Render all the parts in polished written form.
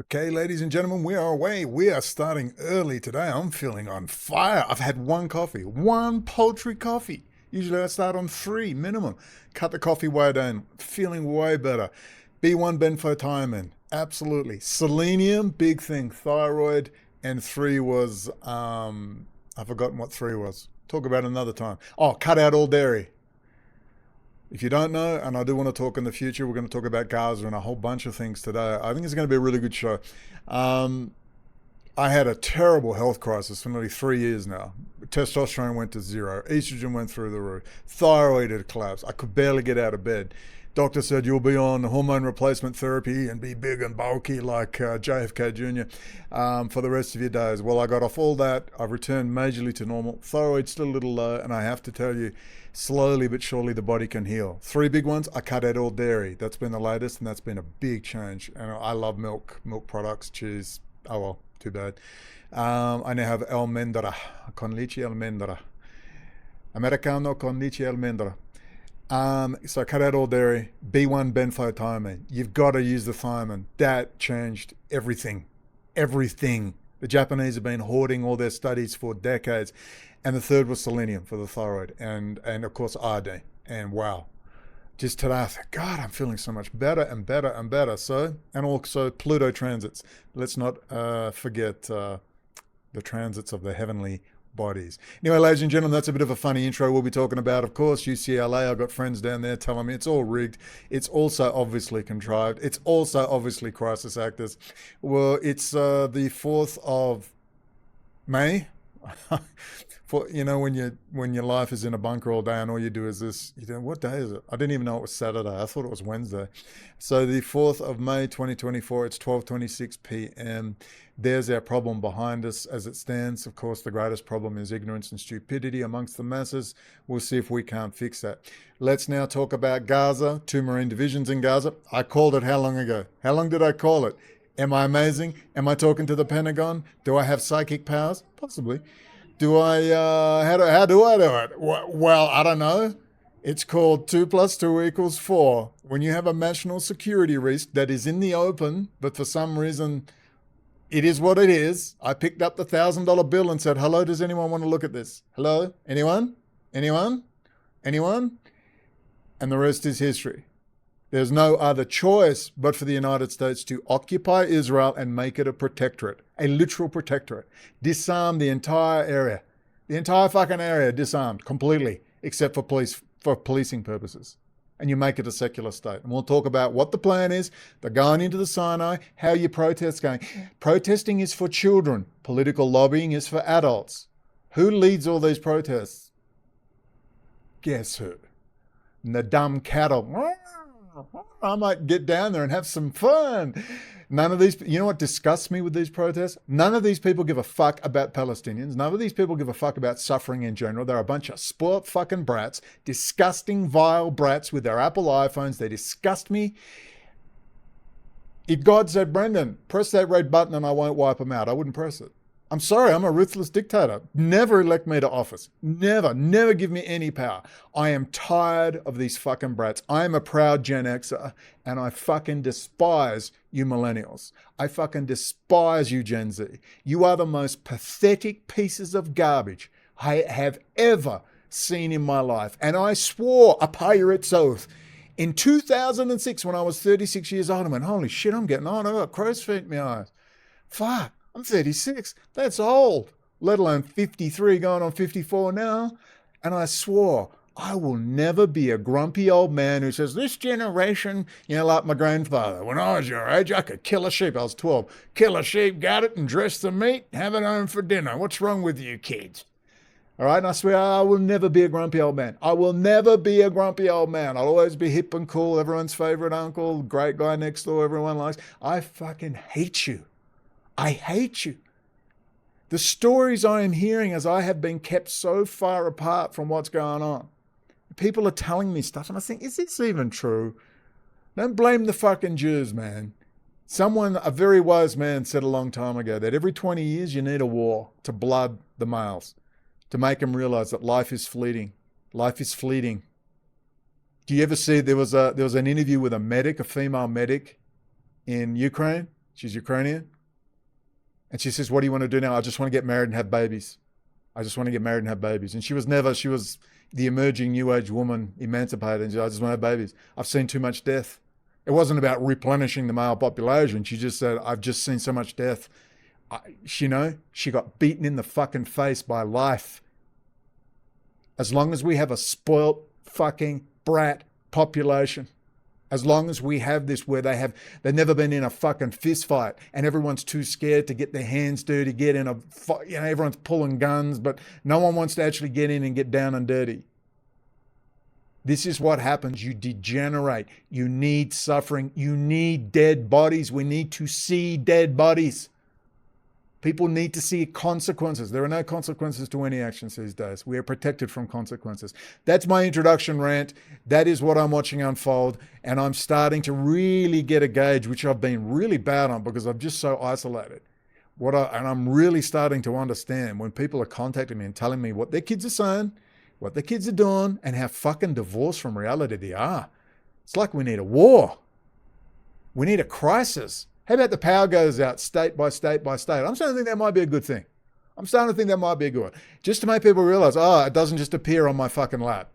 Okay, ladies and gentlemen, we are away. We are starting early today. I'm feeling on fire. I've had one coffee, one paltry coffee. Usually I start on three minimum. Cut the coffee way down. Feeling way better. B1 benfotiamine, absolutely. Selenium, big thing. Thyroid, and three was I've forgotten what three was. Talk about it another time. Oh, cut out all dairy. If you don't know, and I do want to talk in the future, we're going to talk about Gaza and a whole bunch of things today. I think it's going to be a really good show. I had a terrible health crisis for nearly 3 years now. Testosterone went to zero. Estrogen went through the roof. Thyroid had collapsed. I could barely get out of bed. Doctor said you'll be on hormone replacement therapy and be big and bulky like JFK Jr. For the rest of your days. Well, I got off all that. I've returned majorly to normal. Thyroid's still a little low, and I have to tell you, slowly but surely the body can heal. Three big ones. I cut out all dairy. That's been the latest, and that's been a big change. And I love milk products, cheese. Oh well, too bad. I now have almendra, con leche almendra. Americano con leche almendra. So cut out all dairy, B1 benfotiamine. You've got to use the thiamine. That changed everything. Everything. The Japanese have been hoarding all their studies for decades. And the third was selenium for the thyroid. And of course, iodine. And wow. Just today, I thought, God, I'm feeling so much better and better and better. So, and also Pluto transits. Let's not forget the transits of the heavenly bodies. Anyway, ladies and gentlemen, that's a bit of a funny intro. We'll be talking about, of course, UCLA. I've got friends down there telling me it's all rigged. It's also obviously contrived. It's also obviously crisis actors. Well, it's the 4th of May. For, you know, when your life is in a bunker all day and all you do is this, you know, what day is it? I didn't even know it was Saturday. I thought it was Wednesday. So the 4th of May, 2024, it's 12:26 p.m. There's our problem behind us as it stands. Of course, the greatest problem is ignorance and stupidity amongst the masses. We'll see if we can't fix that. Let's now talk about Gaza, 2 Marine divisions in Gaza. I called it how long ago? How long did I call it? Am I amazing? Am I talking to the Pentagon? Do I have psychic powers? Possibly. Do I, how do I do it? Well, I don't know. It's called 2 + 2 = 4. When you have a national security risk that is in the open, but for some reason it is what it is. I picked up the $1,000 bill and said, hello, does anyone want to look at this? Hello? Anyone? Anyone? Anyone? And the rest is history. There's no other choice but for the United States to occupy Israel and make it a protectorate, a literal protectorate. Disarm the entire area. The entire fucking area disarmed completely, except for policing purposes. And you make it a secular state. And we'll talk about what the plan is. They're going into the Sinai, how your protest's going. Protesting is for children. Political lobbying is for adults. Who leads all these protests? Guess who? And the dumb cattle. I might get down there and have some fun. None of these, you know what disgusts me with these protests? None of these people give a fuck about Palestinians. None of these people give a fuck about suffering in general. They're a bunch of spoilt fucking brats, disgusting, vile brats with their Apple iPhones. They disgust me. If God said, Brendan, press that red button and I won't wipe them out, I wouldn't press it. I'm sorry, I'm a ruthless dictator. Never elect me to office. Never give me any power. I am tired of these fucking brats. I am a proud Gen Xer and I fucking despise you millennials. I fucking despise you Gen Z. You are the most pathetic pieces of garbage I have ever seen in my life. And I swore a pirate's oath in 2006 when I was 36 years old. I went, holy shit, I'm getting on. I've got crow's feet in my eyes. Fuck. I'm 36. That's old, let alone 53 going on 54 now. And I swore I will never be a grumpy old man who says, this generation, you know, like my grandfather. When I was your age, I could kill a sheep. I was 12. Kill a sheep, gut it, and dress the meat, have it home for dinner. What's wrong with you kids? All right, and I swear I will never be a grumpy old man. I will never be a grumpy old man. I'll always be hip and cool, everyone's favorite uncle, great guy next door, everyone likes. I fucking hate you. I hate you. The stories I am hearing as I have been kept so far apart from what's going on. People are telling me stuff and I think, is this even true? Don't blame the fucking Jews, man. Someone, a very wise man said a long time ago that every 20 years you need a war to blood the males, to make them realize that life is fleeting. Life is fleeting. Do you ever see, there was an interview with a medic, a female medic in Ukraine. She's Ukrainian. And she says, what do you want to do now? I just want to get married and have babies. I just want to get married and have babies. And she was the emerging new age woman, emancipated. And she said, I just want to have babies. I've seen too much death. It wasn't about replenishing the male population. She just said, I've just seen so much death. She got beaten in the fucking face by life. As long as we have a spoilt fucking brat population, as long as we have this where they've never been in a fucking fist fight and everyone's too scared to get their hands dirty, get in a fight, everyone's pulling guns, but no one wants to actually get in and get down and dirty. This is what happens. You degenerate. You need suffering. You need dead bodies. We need to see dead bodies. People need to see consequences. There are no consequences to any actions these days. We are protected from consequences. That's my introduction rant. That is what I'm watching unfold. And I'm starting to really get a gauge, which I've been really bad on because I'm just so isolated. And I'm really starting to understand when people are contacting me and telling me what their kids are saying, what their kids are doing, and how fucking divorced from reality they are. It's like we need a war. We need a crisis. How about the power goes out state by state by state? I'm starting to think that might be a good thing. I'm starting to think that might be a good one. Just to make people realize, it doesn't just appear on my fucking lap.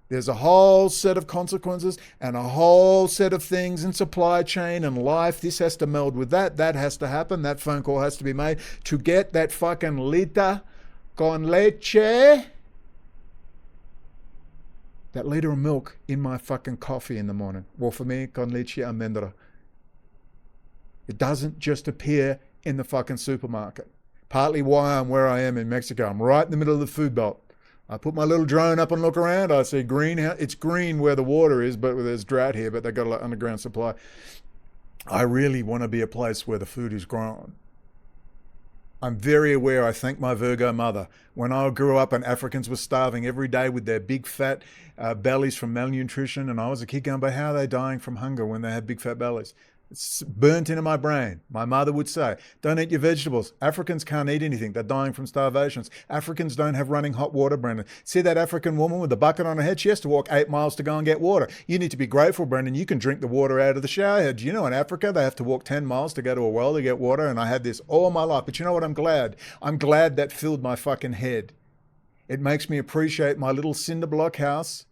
There's a whole set of consequences and a whole set of things in supply chain and life. This has to meld with that. That has to happen. That phone call has to be made to get that fucking liter con leche, that liter of milk in my fucking coffee in the morning. Well, for me, con leche almendra. It doesn't just appear in the fucking supermarket. Partly why I'm where I am in Mexico. I'm right in the middle of the food belt. I put my little drone up and look around. I see green. It's green where the water is, but there's drought here, but they've got an underground supply. I really want to be a place where the food is grown. I'm very aware, I thank my Virgo mother. When I grew up and Africans were starving every day with their big fat bellies from malnutrition, and I was a kid going, but how are they dying from hunger when they have big fat bellies? It's burnt into my brain. My mother would say, don't eat your vegetables. Africans can't eat anything. They're dying from starvations. Africans don't have running hot water, Brendan. See that African woman with the bucket on her head? She has to walk 8 miles to go and get water. You need to be grateful, Brendan. You can drink the water out of the shower head. Do you know in Africa, they have to walk 10 miles to go to a well to get water? And I had this all my life. But you know what? I'm glad. I'm glad that filled my fucking head. It makes me appreciate my little cinder block house,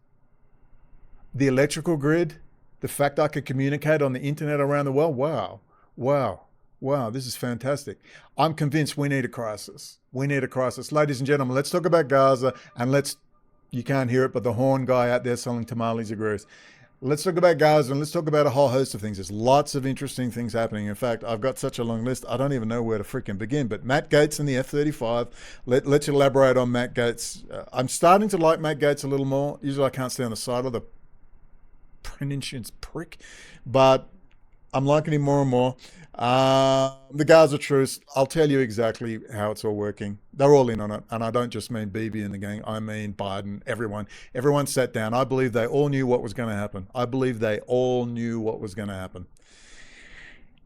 the electrical grid, the fact I could communicate on the internet around the world. Wow, this is fantastic. I'm convinced we need a crisis. We need a crisis. Ladies and gentlemen, let's talk about Gaza, and you can't hear it, but the horn guy out there selling tamales agrees. Let's talk about Gaza, and let's talk about a whole host of things. There's lots of interesting things happening. In fact, I've got such a long list, I don't even know where to freaking begin. But Matt Gaetz and the F35, let's elaborate on Matt Gaetz. I'm starting to like Matt Gaetz a little more. Usually I can't stay on the side of the pernicious prick, but I'm liking him more and more. The Gaza truce, I'll tell you exactly how it's all working. They're all in on it, and I don't just mean Bibi and the gang, I mean Biden, everyone sat down. I believe they all knew what was going to happen.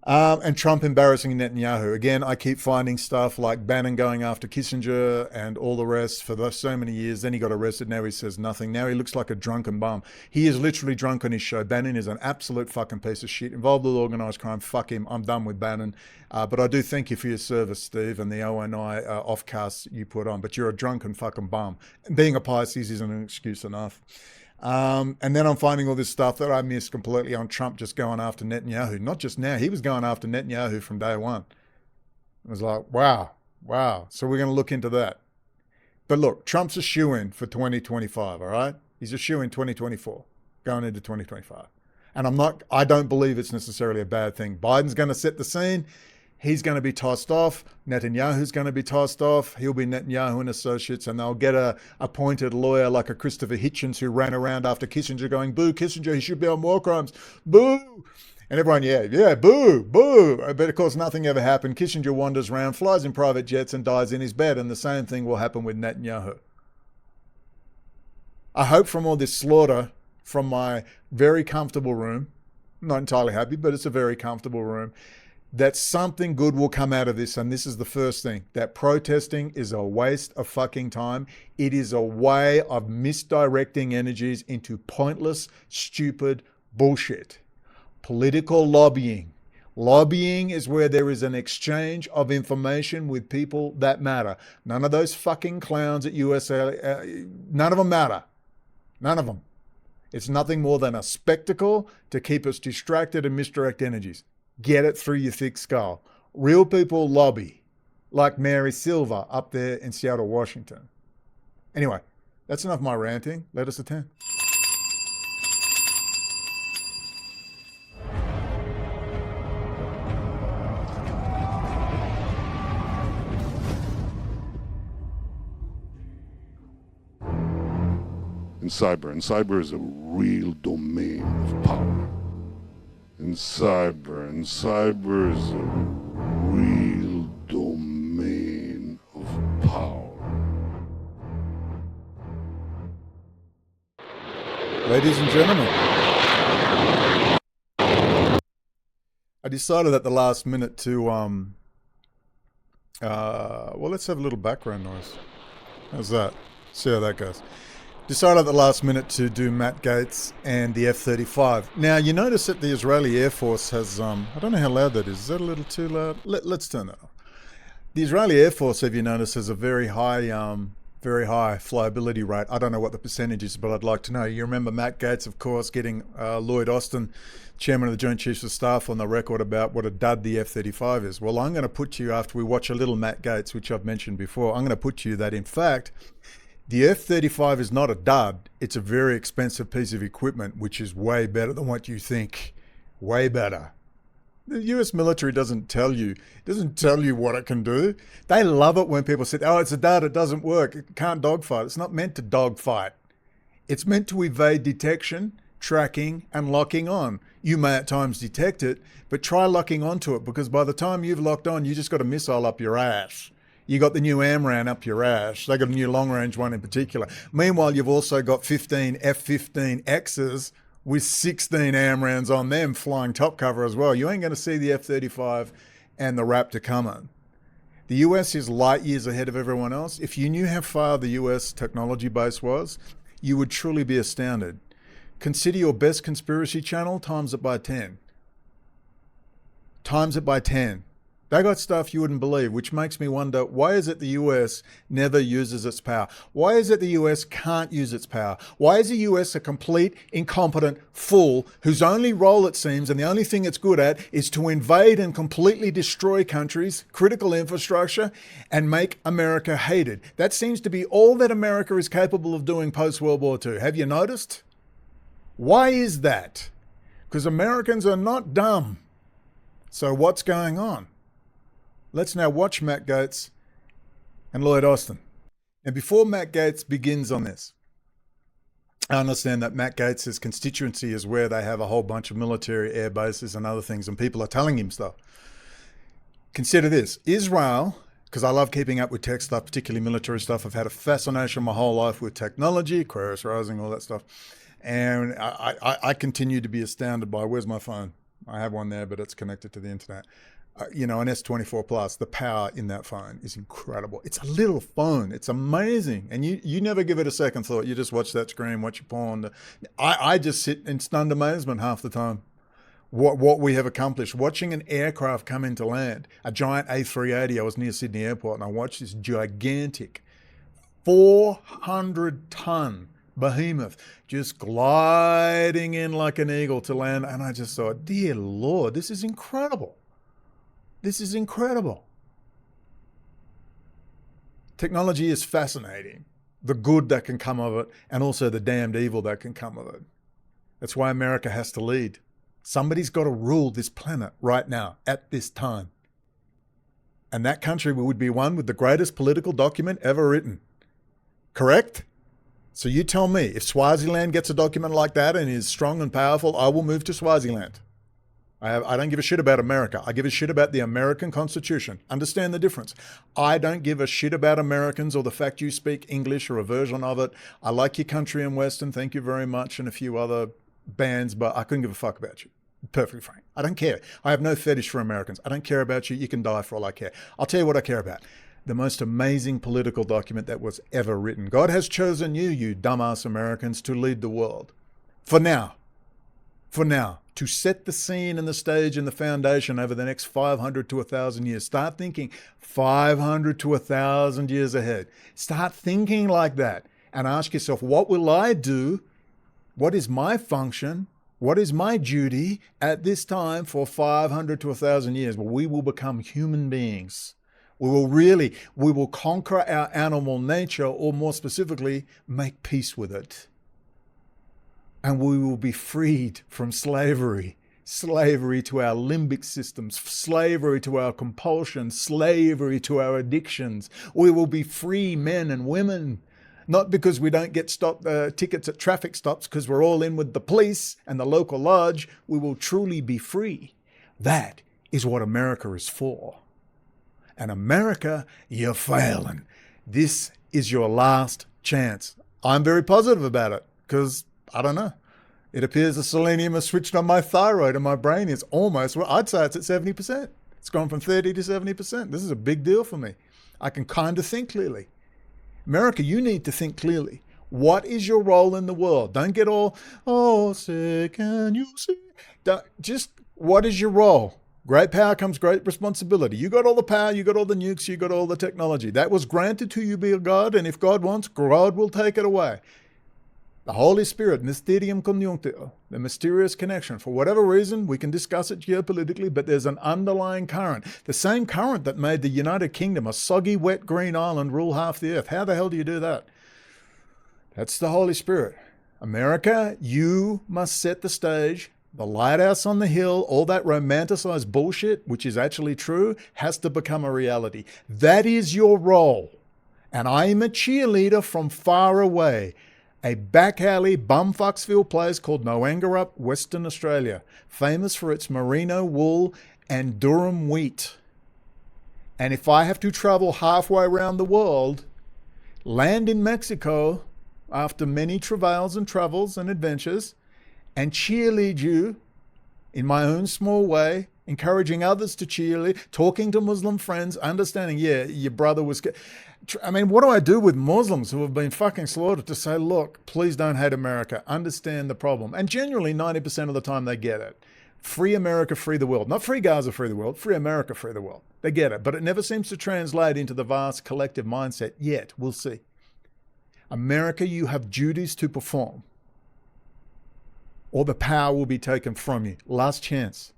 And Trump embarrassing Netanyahu. Again, I keep finding stuff like Bannon going after Kissinger and all the rest for so many years. Then he got arrested. Now he says nothing. Now he looks like a drunken bum. He is literally drunk on his show. Bannon is an absolute fucking piece of shit. Involved with organised crime. Fuck him. I'm done with Bannon. But I do thank you for your service, Steve, and the ONI offcasts you put on. But you're a drunken fucking bum. Being a Pisces isn't an excuse enough. And then I'm finding all this stuff that I missed completely on Trump just going after Netanyahu. Not just now, he was going after Netanyahu from day one. It was like, wow. So we're going to look into that. But look, Trump's a shoo-in for 2025, all right? He's a shoo-in 2024, going into 2025. And I don't believe it's necessarily a bad thing. Biden's going to set the scene. He's going to be tossed off. Netanyahu's going to be tossed off. He'll be Netanyahu and Associates, and they'll get a appointed lawyer like a Christopher Hitchens who ran around after Kissinger going, boo, Kissinger, he should be on war crimes. Boo. And everyone, yeah, boo. But of course, nothing ever happened. Kissinger wanders around, flies in private jets, and dies in his bed. And the same thing will happen with Netanyahu. I hope from all this slaughter from my very comfortable room, not entirely happy, but it's a very comfortable room, that something good will come out of this. And this is the first thing, that protesting is a waste of fucking time. It is a way of misdirecting energies into pointless, stupid bullshit. Political lobbying. Lobbying is where there is an exchange of information with people that matter. None of those fucking clowns at USA, none of them matter. None of them. It's nothing more than a spectacle to keep us distracted and misdirect energies. Get it through your thick skull. Real people lobby, like Mary Silver up there in Seattle, Washington. Anyway, that's enough of my ranting. Let us attend. In cyber is a real domain of power. In cyber is a real domain of power. Ladies and gentlemen, I decided at the last minute to, well, let's have a little background noise. How's that? See how that goes. Decided at the last minute to do Matt Gaetz and the F35. Now, you notice that the Israeli Air Force has, I don't know how loud that is. Is that a little too loud? Let's turn that on. The Israeli Air Force, have you noticed, has a very high flyability rate. I don't know what the percentage is, but I'd like to know. You remember Matt Gaetz, of course, getting Lloyd Austin, Chairman of the Joint Chiefs of Staff, on the record about what a dud the F-35 is. Well, I'm going to put you, after we watch a little Matt Gaetz, which I've mentioned before, I'm going to put you that, in fact, the F-35 is not a dud. It's a very expensive piece of equipment, which is way better than what you think. Way better. The US military doesn't tell you what it can do. They love it when people say, oh, it's a dud, it doesn't work, it can't dogfight. It's not meant to dogfight. It's meant to evade detection, tracking, and locking on. You may at times detect it, but try locking onto it, because by the time you've locked on, you just got a missile up your ass. You got the new AMRAAM up your ass. They got a new long-range one in particular. Meanwhile, you've also got 15 F-15Xs with 16 AMRAAMs on them flying top cover as well. You ain't going to see the F-35 and the Raptor coming. The US is light years ahead of everyone else. If you knew how far the US technology base was, you would truly be astounded. Consider your best conspiracy channel, times it by 10. Times it by 10. They got stuff you wouldn't believe, which makes me wonder, why is it the US never uses its power? Why is it the US can't use its power? Why is the US a complete, incompetent fool whose only role, it seems, and the only thing it's good at is to invade and completely destroy countries, critical infrastructure, and make America hated? That seems to be all that America is capable of doing post-World War II. Have you noticed? Why is that? Because Americans are not dumb. So what's going on? Let's now watch Matt Gaetz and Lloyd Austin. And before Matt Gaetz begins on this, I understand that Matt Gaetz's constituency is where they have a whole bunch of military air bases and other things, and people are telling him stuff. Consider this. Israel, because I love keeping up with tech stuff, particularly military stuff. I've had a fascination my whole life with technology, Aquarius Rising, all that stuff. And I continue to be astounded by, where's my phone? I have one there, but it's connected to the internet. An S24 Plus, the power in that phone is incredible. It's a little phone. It's amazing. And you never give it a second thought. You just watch that screen, watch your porn. I just sit in stunned amazement half the time. What we have accomplished. Watching an aircraft come into land, a giant A380. I was near Sydney Airport and I watched this gigantic 400-ton behemoth just gliding in like an eagle to land. And I just thought, dear Lord, this is incredible. This is incredible. Technology is fascinating. The good that can come of it, and also the damned evil that can come of it. That's why America has to lead. Somebody's got to rule this planet right now, at this time. And that country would be one with the greatest political document ever written. Correct? So you tell me, if Swaziland gets a document like that and is strong and powerful, I will move to Swaziland. I don't give a shit about America. I give a shit about the American Constitution. Understand the difference. I don't give a shit about Americans or the fact you speak English or a version of it. I like your country and Western, thank you very much, and a few other bands, but I couldn't give a fuck about you. Perfectly frank. I don't care. I have no fetish for Americans. I don't care about you. You can die for all I care. I'll tell you what I care about. The most amazing political document that was ever written. God has chosen you, you dumbass Americans, to lead the world. For now. for now, to set the scene and the stage and the foundation over the next 500 to 1,000 years. Start thinking 500 to 1,000 years ahead. Start thinking like that and ask yourself, what will I do? What is my function? What is my duty at this time for 500 to 1,000 years? Well, we will become human beings. We will conquer our animal nature, or more specifically, make peace with it. And we will be freed from slavery to our limbic systems, slavery to our compulsions, slavery to our addictions. We will be free men and women, not because we don't get tickets at traffic stops because we're all in with the police and the local lodge. We will truly be free. That is what America is for. And America, you're failing. This is your last chance. I'm very positive about it because, I don't know, it appears the selenium has switched on my thyroid and my brain is almost, well, I'd say it's at 70%. It's gone from 30 to 70%. This is a big deal for me. I can kind of think clearly. America, you need to think clearly. What is your role in the world? Don't get all, oh, say, can you see? Just, what is your role? Great power comes great responsibility. You got all the power, you got all the nukes, you got all the technology. That was granted to you by God, and if God wants, God will take it away. The Holy Spirit, mysterium conjunctio, the mysterious connection. For whatever reason, we can discuss it geopolitically, but there's an underlying current. The same current that made the United Kingdom, a soggy, wet, green island, rule half the earth. How the hell do you do that? That's the Holy Spirit. America, you must set the stage. The lighthouse on the hill, all that romanticized bullshit, which is actually true, has to become a reality. That is your role. And I am a cheerleader from far away. A back alley bumfucksville place called Noangarup, Western Australia, famous for its merino wool and durum wheat. And if I have to travel halfway around the world, land in Mexico after many travails and travels and adventures, and cheerlead you in my own small way, encouraging others to cheerlead, talking to Muslim friends, understanding, yeah, your brother was... I mean, what do I do with Muslims who have been fucking slaughtered to say, look, please don't hate America, understand the problem? And generally 90% of the time they get it. Free America, free the world. Not free Gaza, free the world. Free America, free the world. They get it. But it never seems to translate into the vast collective mindset yet. We'll see. America, you have duties to perform, or the power will be taken from you. Last chance.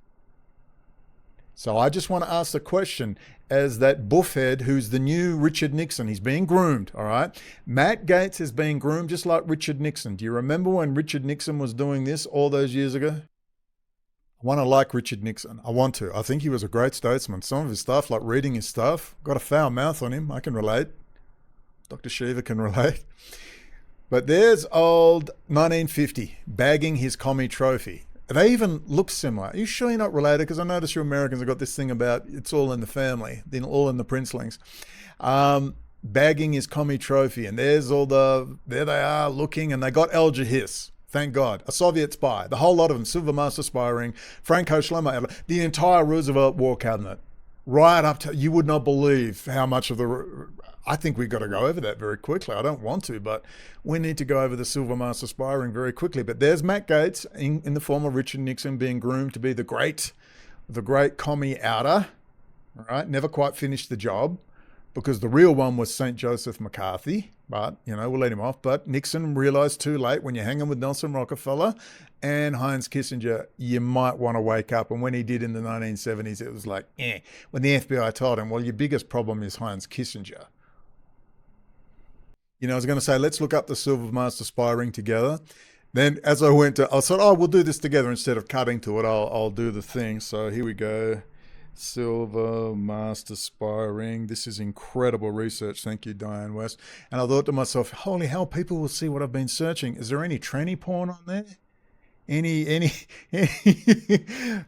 So I just want to ask the question, as that buffhead who's the new Richard Nixon, he's being groomed, all right? Matt Gaetz is being groomed just like Richard Nixon. Do you remember when Richard Nixon was doing this all those years ago? I want to like Richard Nixon. I want to. I think he was a great statesman. Some of his stuff, like reading his stuff, got a foul mouth on him. I can relate. Dr. Shiva can relate. But there's old 1950 bagging his commie trophy. They even look similar. Are you sure you're not related? Because I notice you Americans have got this thing about it's all in the family, all in the princelings. Bagging his commie trophy. And there's there they are looking, and they got El Jahis. Thank God. A Soviet spy. The whole lot of them. Silvermaster Spy Ring. Franco Schlemmer. The entire Roosevelt War Cabinet. Right up to, you would not believe how much of the... I think we've got to go over that very quickly. I don't want to, but we need to go over the Silvermaster Spy Ring very quickly. But there's Matt Gaetz in the form of Richard Nixon being groomed to be the great commie outer. All right, never quite finished the job because the real one was St. Joseph McCarthy. But, we'll let him off. But Nixon realized too late, when you're hanging with Nelson Rockefeller and Heinz Kissinger, you might want to wake up. And when he did in the 1970s, it was like, eh. When the FBI told him, well, your biggest problem is Heinz Kissinger. I was going to say, let's look up the Silvermaster Spy Ring together. Then as I said, we'll do this together instead of cutting to it. I'll do the thing. So here we go. Silvermaster Spy Ring. This is incredible research. Thank you, Diane West. And I thought to myself, holy hell, people will see what I've been searching. Is there any tranny porn on there? Any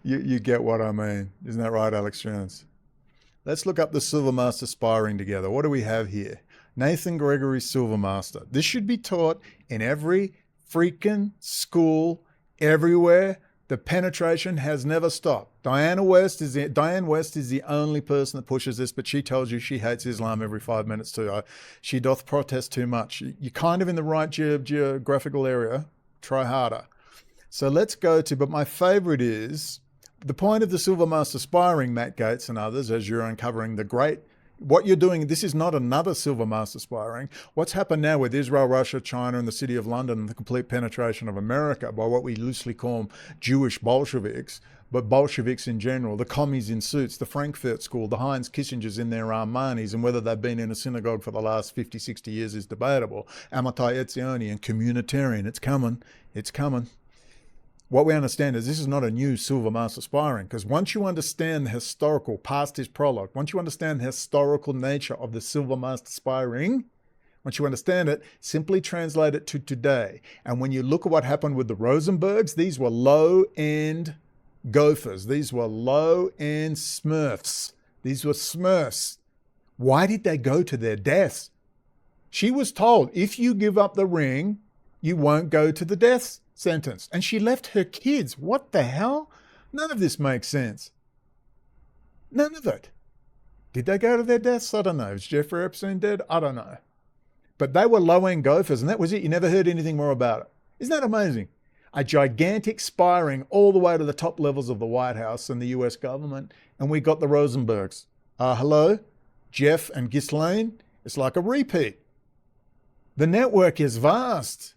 you get what I mean. Isn't that right, Alex Jones? Let's look up the Silvermaster Spy Ring together. What do we have here? Nathan Gregory Silvermaster. This should be taught in every freaking school, everywhere. The penetration has never stopped. Diane West is the only person that pushes this, but she tells you she hates Islam every 5 minutes too. She doth protest too much. You're kind of in the right geographical area. Try harder. So let's go to, but my favorite is the point of the Silvermaster Spy Ring, Matt Gaetz and others, as you're uncovering the great, what you're doing, this is not another Silvermaster Spy Ring. What's happened now with Israel, Russia, China, and the city of London, and the complete penetration of America by what we loosely call Jewish Bolsheviks, but Bolsheviks in general, the commies in suits, the Frankfurt School, the Heinz Kissingers in their Armanis, and whether they've been in a synagogue for the last 50, 60 years is debatable. Amitai Etzioni and communitarian, it's coming, it's coming. What we understand is this is not a new Silvermaster Spy Ring, because once you understand the historical, past his prologue, once you understand the historical nature of the Silvermaster Spy Ring, once you understand it, simply translate it to today. And when you look at what happened with the Rosenbergs, these were low-end gophers. These were low-end Smurfs. These were Smurfs. Why did they go to their deaths? She was told, if you give up the ring, you won't go to the death sentence. And she left her kids. What the hell? None of this makes sense. None of it. Did they go to their deaths? I don't know. Is Jeffrey Epstein dead? I don't know. But they were low-end gophers, and that was it. You never heard anything more about it. Isn't that amazing? A gigantic spy ring all the way to the top levels of the White House and the US government, and we got the Rosenbergs. Hello? Jeff and Ghislaine? It's like a repeat. The network is vast.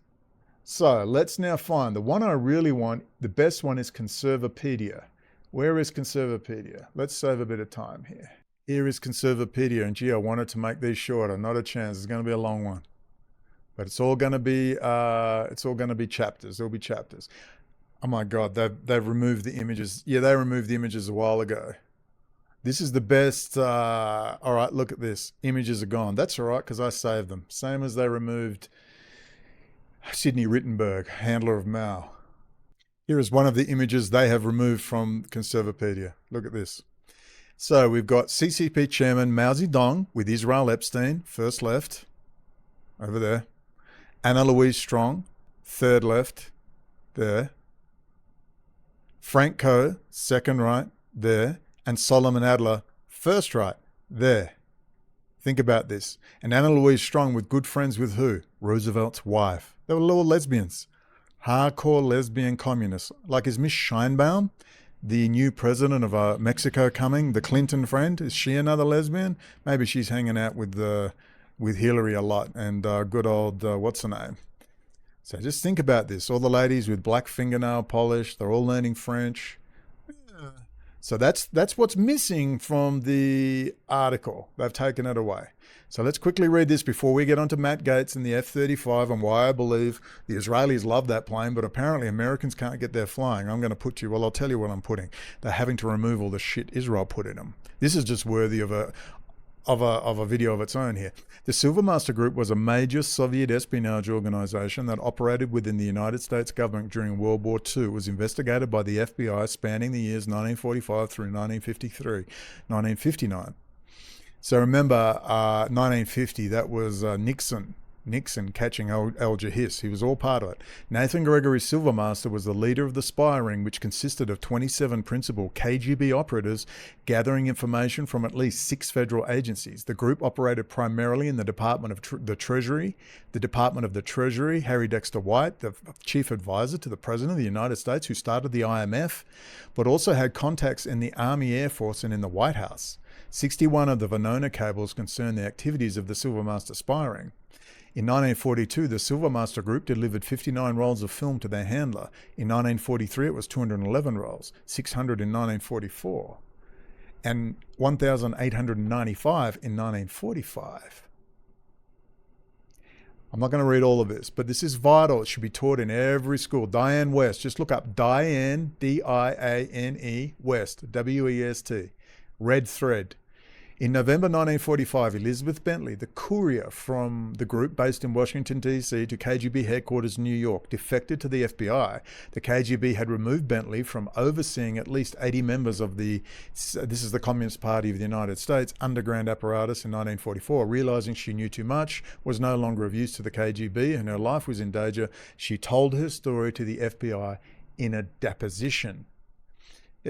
So let's now find the one I really want. The best one is Conservapedia. Where is Conservapedia? Let's save a bit of time here. Here is Conservapedia, and gee, I wanted to make these shorter. Not a chance. It's going to be a long one, but it's all going to be chapters. There'll be chapters. Oh my God, they've removed the images. Yeah, they removed the images a while ago. This is the best. All right, look at this. Images are gone. That's all right because I saved them. Same as they removed Sidney Rittenberg, handler of Mao. Here is one of the images they have removed from Conservapedia. Look at this. So we've got CCP Chairman Mao Zedong with Israel Epstein, first left, over there. Anna Louise Strong, third left, there. Frank Coe, second right, there. And Solomon Adler, first right, there. Think about this. And Anna Louise Strong with good friends with who? Roosevelt's wife. They were little lesbians. Hardcore lesbian communists. Like, is Miss Scheinbaum, the new president of Mexico coming, the Clinton friend? Is she another lesbian? Maybe she's hanging out with Hillary a lot and good old, what's her name? So just think about this. All the ladies with black fingernail polish, they're all learning French. So that's what's missing from the article. They've taken it away. So let's quickly read this before we get onto Matt Gaetz and the F35 and why I believe the Israelis love that plane, but apparently Americans can't get there flying. I'm going to put you, well, I'll tell you what I'm putting. They're having to remove all the shit Israel put in them. This is just worthy of a video of its own here. The Silvermaster Group was a major Soviet espionage organization that operated within the United States government during World War II. It was investigated by the FBI spanning the years 1945 through 1959. So remember, 1950, that was Nixon catching Al Jahis. He was all part of it. Nathan Gregory Silvermaster was the leader of the spy ring, which consisted of 27 principal KGB operatives gathering information from at least 6 federal agencies. The group operated primarily in the Department of the Treasury, Harry Dexter White, the chief advisor to the President of the United States, who started the IMF, but also had contacts in the Army, Air Force, and in the White House. 61 of the Venona cables concerned the activities of the Silvermaster Spy Ring. In 1942, the Silvermaster Group delivered 59 rolls of film to their handler. In 1943, it was 211 rolls, 600 in 1944, and 1,895 in 1945. I'm not going to read all of this, but this is vital. It should be taught in every school. Diane West, just look up Diane, D-I-A-N-E, West, W-E-S-T, red thread. In November 1945, Elizabeth Bentley, the courier from the group based in Washington, D.C. to KGB headquarters in New York, defected to the FBI. The KGB had removed Bentley from overseeing at least 80 members of this is the Communist Party of the United States, underground apparatus in 1944. Realizing she knew too much, was no longer of use to the KGB, and her life was in danger, she told her story to the FBI in a deposition.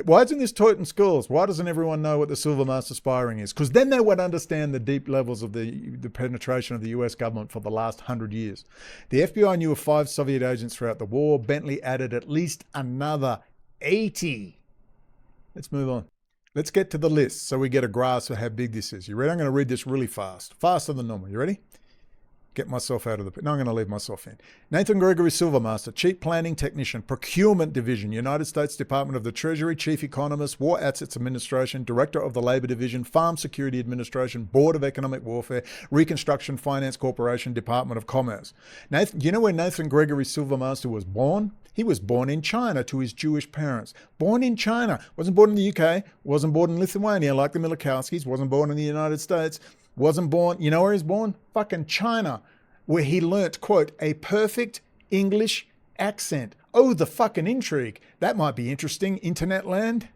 Why isn't this taught in schools? Why doesn't everyone know what the Silvermaster Spy Ring is? Because then they would understand the deep levels of the penetration of the US government for the last 100 years. The FBI knew of 5 Soviet agents throughout the war. Bentley added at least another 80. Let's move on. Let's get to the list so we get a grasp of how big this is. You ready? I'm going to read this really fast. Faster than normal. You ready? Get myself out of the... No, I'm going to leave myself in. Nathan Gregory Silvermaster, Chief Planning Technician, Procurement Division, United States Department of the Treasury, Chief Economist, War Assets Administration, Director of the Labor Division, Farm Security Administration, Board of Economic Warfare, Reconstruction Finance Corporation, Department of Commerce. Nathan, you know where Nathan Gregory Silvermaster was born? He was born in China to his Jewish parents. Born in China. Wasn't born in the UK. Wasn't born in Lithuania like the Milikowskis. Wasn't born in the United States. Wasn't born, you know where he's born? Fucking China, where he learnt, quote, a perfect English accent. Oh, the fucking intrigue. That might be interesting, internet land.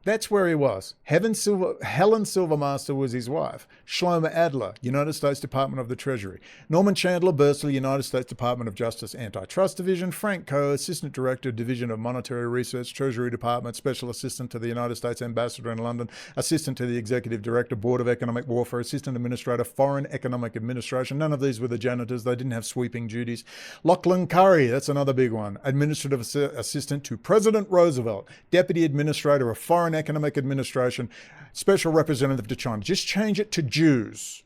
That's where he was. Helen Silvermaster was his wife. Shlomo Adler, United States Department of the Treasury. Norman Chandler Bursley, United States Department of Justice Antitrust Division. Frank Coe, Assistant Director, Division of Monetary Research, Treasury Department, Special Assistant to the United States Ambassador in London, Assistant to the Executive Director, Board of Economic Warfare, Assistant Administrator, Foreign Economic Administration. None of these were the janitors. They didn't have sweeping duties. Lachlan Curry, that's another big one. Administrative Assistant to President Roosevelt, Deputy Administrator of Foreign Economic Administration, Special Representative to China. Just change it to Jews.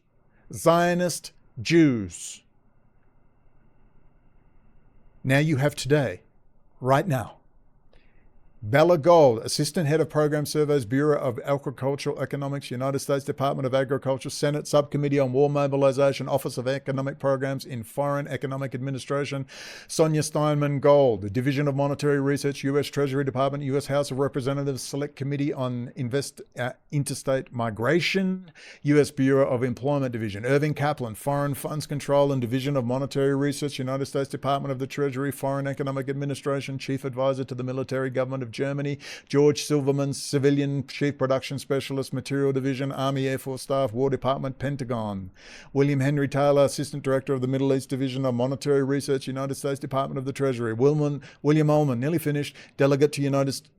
Zionist Jews. Now you have today, right now. Bella Gold, Assistant Head of Program Surveys, Bureau of Agricultural Economics, United States Department of Agriculture, Senate Subcommittee on War Mobilization, Office of Economic Programs in Foreign Economic Administration. Sonia Steinman Gold, the Division of Monetary Research, U.S. Treasury Department, U.S. House of Representatives, Select Committee on Interstate Migration, U.S. Bureau of Employment Division. Irving Kaplan, Foreign Funds Control and Division of Monetary Research, United States Department of the Treasury, Foreign Economic Administration, Chief Advisor to the Military Government of Germany. George Silverman, Civilian Chief Production Specialist, Material Division, Army Air Force Staff, War Department, Pentagon. William Henry Taylor, Assistant Director of the Middle East Division of Monetary Research, United States Department of the Treasury. William Ullman, nearly finished, Delegate to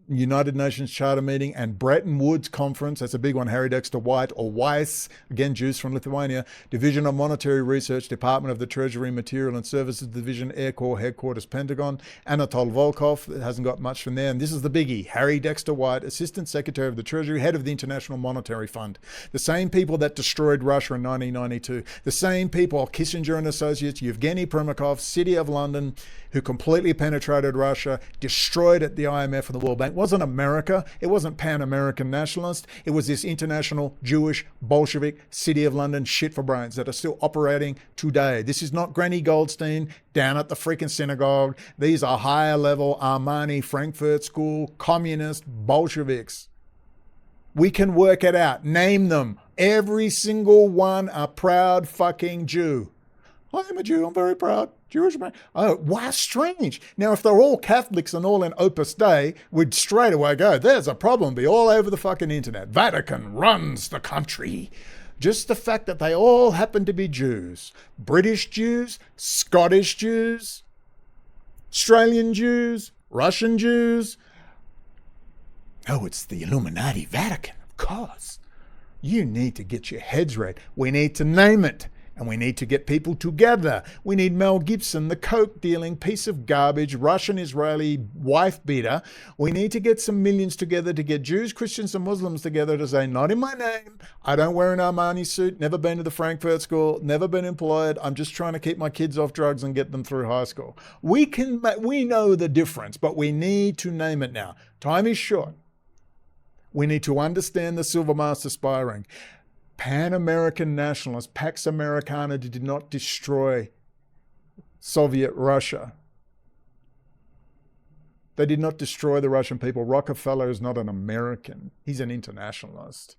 United Nations Charter Meeting and Bretton Woods Conference. That's a big one. Harry Dexter White, or Weiss, again, Jews from Lithuania. Division of Monetary Research, Department of the Treasury, Material and Services Division, Air Corps Headquarters, Pentagon. Anatol Volkov, it hasn't got much from there. And this is the biggie. Harry Dexter White, Assistant Secretary of the Treasury, Head of the International Monetary Fund. The same people that destroyed Russia in 1992. The same people, Kissinger and Associates, Yevgeny Primakov, City of London, who completely penetrated Russia, destroyed at the IMF and the World Bank. It wasn't America. It wasn't Pan-American nationalist. It was this international Jewish Bolshevik City of London shit for brains that are still operating today. This is not Granny Goldstein down at the freaking synagogue. These are higher level Armani, Frankfurt School, communist Bolsheviks. We can work it out. Name them. Every single one a proud fucking Jew. I am a Jew. I'm very proud. Jewish man. Oh, wow, strange. Now, if they're all Catholics and all in Opus Dei, we'd straight away go, there's a problem. Be all over the fucking internet. Vatican runs the country. Just the fact that they all happen to be Jews. British Jews, Scottish Jews, Australian Jews, Russian Jews. Oh, it's the Illuminati Vatican, of course. You need to get your heads right. We need to name it. And we need to get people together. We need Mel Gibson, the coke-dealing piece of garbage, Russian-Israeli wife-beater. We need to get some millions together to get Jews, Christians, and Muslims together to say, not in my name. I don't wear an Armani suit, never been to the Frankfurt School, never been employed. I'm just trying to keep my kids off drugs and get them through high school. We know the difference, but we need to name it now. Time is short. We need to understand the Silvermaster Spy Ring. Pan-American nationalists, Pax Americana, did not destroy Soviet Russia. They did not destroy the Russian people. Rockefeller is not an American. He's an internationalist.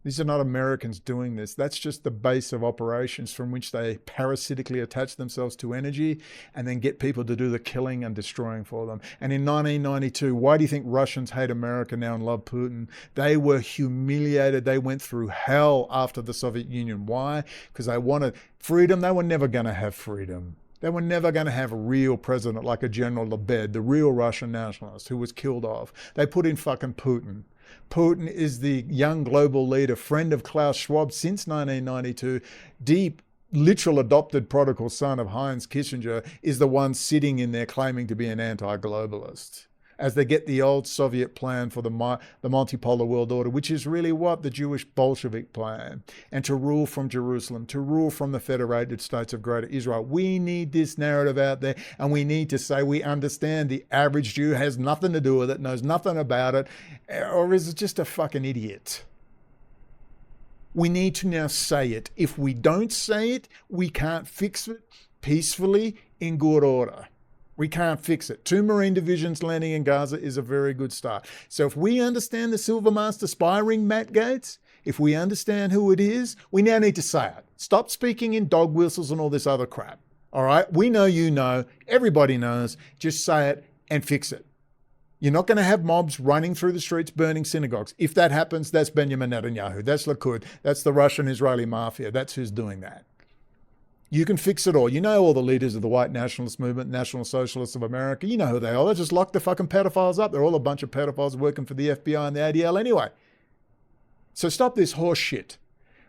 These are not Americans doing this. That's just the base of operations from which they parasitically attach themselves to energy and then get people to do the killing and destroying for them. And in 1992, why do you think Russians hate America now and love Putin? They were humiliated. They went through hell after the Soviet Union. Why? Because they wanted freedom. They were never going to have freedom. They were never going to have a real president like a General Lebed, the real Russian nationalist who was killed off. They put in fucking Putin. Putin is the young global leader, friend of Klaus Schwab since 1992, deep, literal adopted prodigal son of Heinz Kissinger, is the one sitting in there claiming to be an anti-globalist, as they get the old Soviet plan for the multipolar world order, which is really what? The Jewish Bolshevik plan, and to rule from Jerusalem, to rule from the Federated States of Greater Israel. We need this narrative out there, and we need to say we understand the average Jew has nothing to do with it, knows nothing about it, or is just a fucking idiot. We need to now say it. If we don't say it, we can't fix it peacefully in good order. We can't fix it. 2 Marine divisions landing in Gaza is a very good start. So if we understand the Silvermaster Spy Ring, Matt Gaetz, if we understand who it is, we now need to say it. Stop speaking in dog whistles and all this other crap. All right? We know you know. Everybody knows. Just say it and fix it. You're not going to have mobs running through the streets, burning synagogues. If that happens, that's Benjamin Netanyahu. That's Likud. That's the Russian-Israeli mafia. That's who's doing that. You can fix it all. You know all the leaders of the white nationalist movement, National Socialists of America. You know who they are. They just lock the fucking pedophiles up. They're all a bunch of pedophiles working for the FBI and the ADL anyway. So stop this horse shit.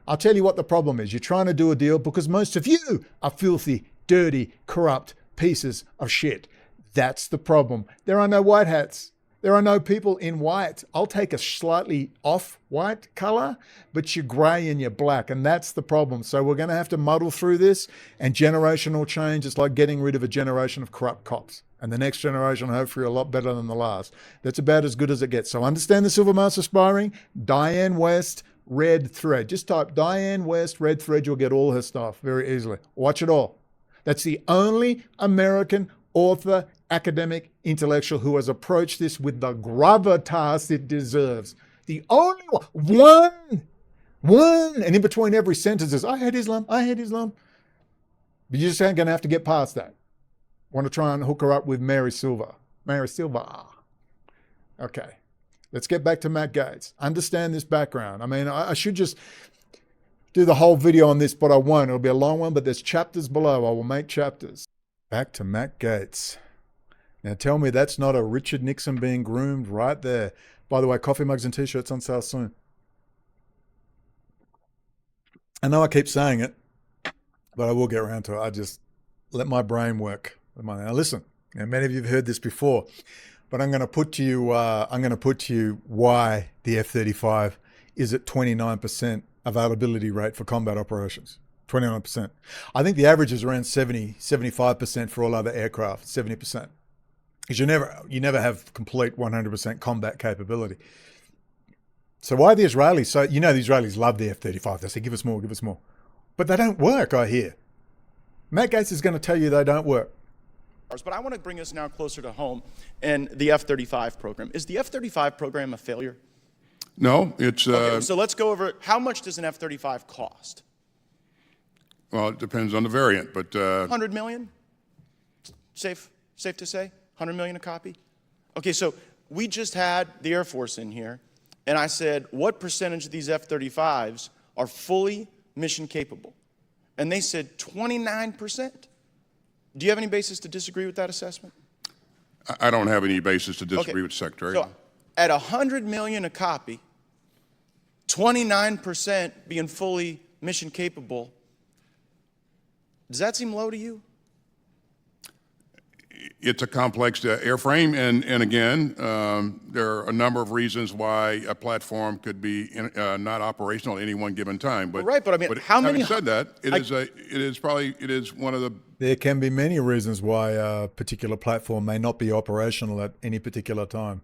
I'll tell you what the problem is. You're trying to do a deal because most of you are filthy, dirty, corrupt pieces of shit. That's the problem. There are no white hats. There are no people in white. I'll take a slightly off-white color, but you're gray and you're black, and that's the problem. So we're going to have to muddle through this, and generational change is like getting rid of a generation of corrupt cops. And the next generation, hopefully, a lot better than the last. That's about as good as it gets. So understand the Silvermaster Spy Ring, Diane West, red thread. Just type Diane West, red thread. You'll get all her stuff very easily. Watch it all. That's the only American author, academic, intellectual who has approached this with the gravitas it deserves. The only one. And in between every sentence is, I hate Islam, I hate Islam. But you just ain't going to have to get past that. Want to try and hook her up with Mary Silver. Mary Silver. Okay. Let's get back to Matt Gaetz. Understand this background. I mean, I should just do the whole video on this, but I won't. It'll be a long one, but there's chapters below. I will make chapters. Back to Matt Gaetz. Now tell me that's not a Richard Nixon being groomed right there. By the way, coffee mugs and t-shirts on sale soon. I know I keep saying it, but I will get around to it. I just let my brain work. Now listen, now many of you have heard this before, but I'm going to put to you why the F-35 is at 29% availability rate for combat operations. 29%. I think the average is around 75% for all other aircraft, 70%. Because you never have complete 100% combat capability. So why the Israelis? So you know the Israelis love the F-35. They say, give us more, give us more. But they don't work, I hear. Matt Gaetz is going to tell you they don't work. But I want to bring us now closer to home and the F-35 program. Is the F-35 program a failure? No, it's... Okay, so let's go over, how much does an F-35 cost? Well, it depends on the variant, but... 100 million? Safe to say? 100 million a copy? Okay, so we just had the Air Force in here, and I said, what percentage of these F-35s are fully mission capable? And they said 29%. Do you have any basis to disagree with that assessment? I don't have any basis to disagree with the Secretary. So at 100 million a copy, 29% being fully mission capable, does that seem low to you? It's a complex airframe, and again, there are a number of reasons why a platform could be not operational at any one given time. But right, but I mean, how many? Having said that, it is one of the. There can be many reasons why a particular platform may not be operational at any particular time.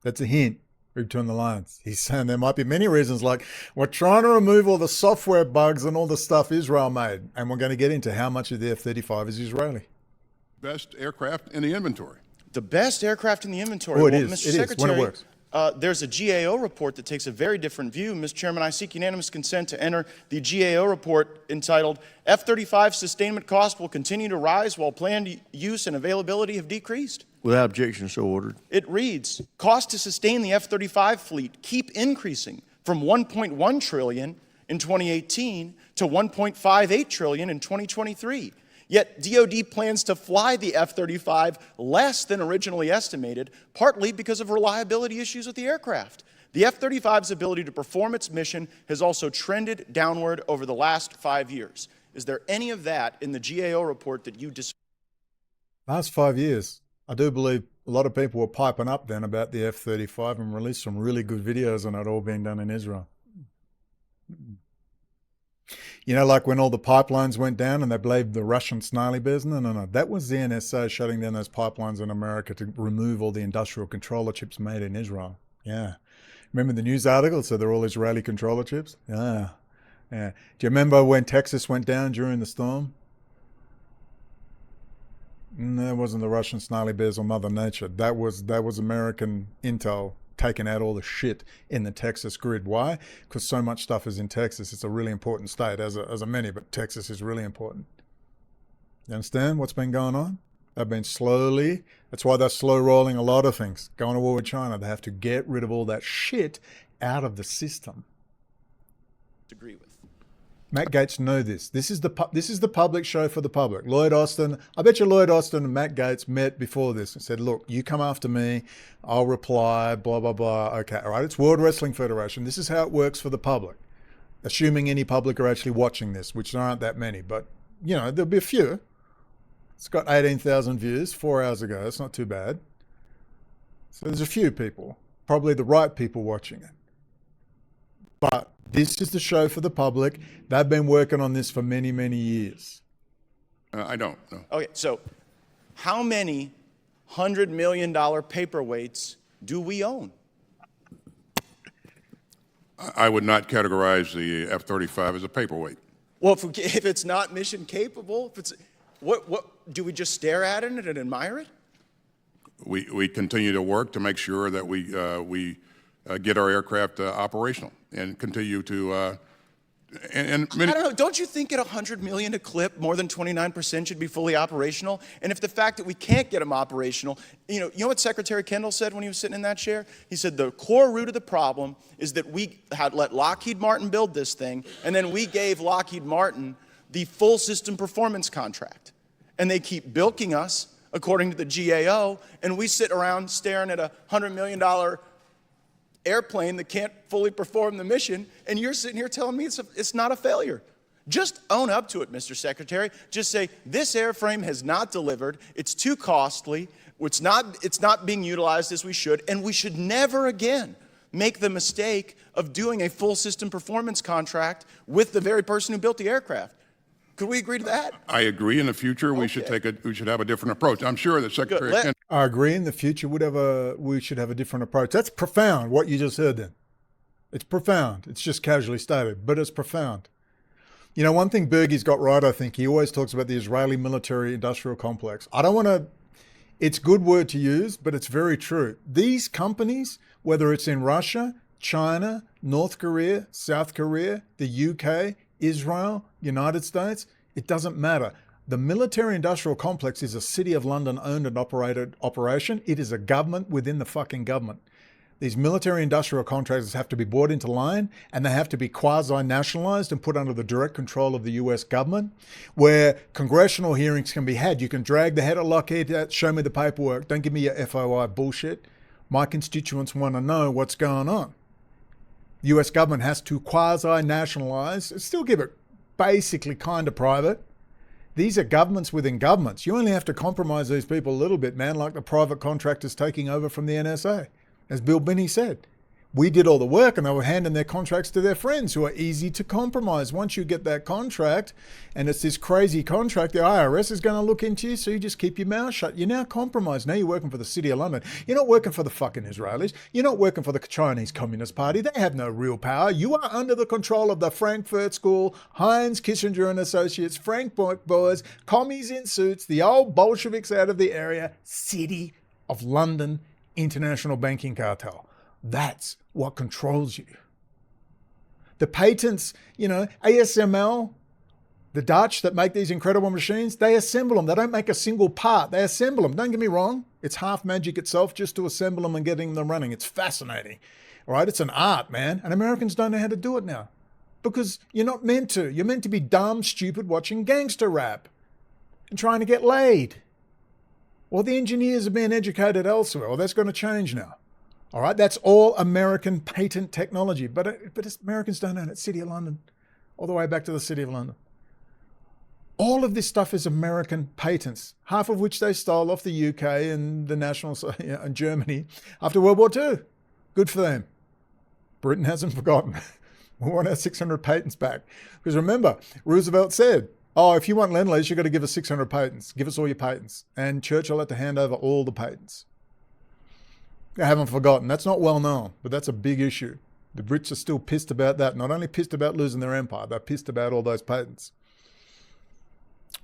That's a hint. Read between the lines. He's saying there might be many reasons, like we're trying to remove all the software bugs and all the stuff Israel made, and we're going to get into how much of the F-35 is Israeli. Best aircraft in the inventory. The best aircraft in the inventory. Oh, it well, is. Mr. It Secretary, is when it works. There's a GAO report that takes a very different view. Mr. Chairman, I seek unanimous consent to enter the GAO report entitled F-35 sustainment costs will continue to rise while planned use and availability have decreased. Without objection, so ordered. It reads, costs to sustain the F-35 fleet keep increasing from $1.1 trillion in 2018 to $1.58 trillion in 2023. Yet DoD plans to fly the F-35 less than originally estimated, partly because of reliability issues with the aircraft. The F-35's ability to perform its mission has also trended downward over the last 5 years. Is there any of that in the GAO report that you disagree? Last 5 years, I do believe a lot of people were piping up then about the F-35 and released some really good videos on it all being done in Israel. You know, like when all the pipelines went down and they blamed the Russian snarly bears? No. That was the NSA shutting down those pipelines in America to remove all the industrial controller chips made in Israel. Yeah. Remember the news article that said they're all Israeli controller chips? Yeah. Do you remember when Texas went down during the storm? No, it wasn't the Russian snarly bears or Mother Nature. That was American intel taking out all the shit in the Texas grid. Why? Because so much stuff is in Texas. It's a really important state, as a many, but Texas is really important. You understand what's been going on? They've been slowly, that's why they're slow rolling a lot of things. Going to war with China, they have to get rid of all that shit out of the system. Agree with. Matt Gaetz know this. This is the public show for the public. Lloyd Austin, I bet you Lloyd Austin and Matt Gaetz met before this and said, look, you come after me, I'll reply, blah, blah, blah. Okay, all right, it's World Wrestling Federation. This is how it works for the public. Assuming any public are actually watching this, which there aren't that many, but, you know, there'll be a few. It's got 18,000 views 4 hours ago. It's not too bad. So there's a few people, probably the right people watching it. But this is the show for the public. They've been working on this for many, many years. I don't know. Okay, so how many $100 million paperweights do we own? I would not categorize the F-35 as a paperweight. Well, if it's not mission capable, if it's, what do we just stare at it and admire it? We continue to work to make sure that we get our aircraft operational and continue to and many, I don't know. Don't you think at $100 million a clip, more than 29% should be fully operational? And if the fact that we can't get them operational, you know what Secretary Kendall said when he was sitting in that chair? He said the core root of the problem is that we had let Lockheed Martin build this thing, and then we gave Lockheed Martin the full system performance contract, and they keep bilking us according to the GAO, and we sit around staring at a $100 million airplane that can't fully perform the mission, and you're sitting here telling me it's not a failure. Just own up to it, Mr. Secretary. Just say, this airframe has not delivered, it's too costly, it's not being utilized as we should, and we should never again make the mistake of doing a full system performance contract with the very person who built the aircraft. Could we agree to that? I agree. In the future, we should have a different approach. I'm sure that Secretary Kendall. I agree. In the future, we should have a different approach. That's profound, what you just heard then. It's profound. It's just casually stated, but it's profound. You know, one thing Bergey's got right, I think, he always talks about the Israeli military-industrial complex. I don't want to, it's a good word to use, but it's very true. These companies, whether it's in Russia, China, North Korea, South Korea, the UK, Israel, United States, it doesn't matter. The military-industrial complex is a City of London owned and operated operation. It is a government within the fucking government. These military-industrial contractors have to be brought into line, and they have to be quasi-nationalized and put under the direct control of the US government, where congressional hearings can be had. You can drag the head of Lockheed, show me the paperwork, don't give me your FOI bullshit. My constituents want to know what's going on. The US government has to quasi-nationalize, still give it basically kind of private. These are governments within governments. You only have to compromise these people a little bit, man, like the private contractors taking over from the NSA. As Bill Binney said, we did all the work and they were handing their contracts to their friends who are easy to compromise. Once you get that contract and it's this crazy contract, the IRS is going to look into you, so you just keep your mouth shut. You're now compromised. Now you're working for the City of London. You're not working for the fucking Israelis. You're not working for the Chinese Communist Party. They have no real power. You are under the control of the Frankfurt School, Heinz, Kissinger and Associates, Frank Boys, commies in suits, the old Bolsheviks out of the area, City of London international banking cartel. That's what controls you. The patents, you know, ASML, the Dutch that make these incredible machines, they assemble them. They don't make a single part. They assemble them. Don't get me wrong. It's half magic itself just to assemble them and getting them running. It's fascinating. All right, it's an art, man. And Americans don't know how to do it now because you're not meant to. You're meant to be dumb, stupid, watching gangster rap. and trying to get laid. Well, the engineers are being educated elsewhere. Well, that's going to change now. All right, that's all American patent technology, but Americans don't own it. City of London, all the way back to the City of London. All of this stuff is American patents, half of which they stole off the UK and the national and Germany after World War II. Good for them. Britain hasn't forgotten. We want our 600 patents back. Because remember, Roosevelt said, oh, if you want Lend-Lease, you've got to give us 600 patents. Give us all your patents. And Churchill had to hand over all the patents. I haven't forgotten. That's not well known, but that's a big issue. The Brits are still pissed about that. Not only pissed about losing their empire, they're pissed about all those patents.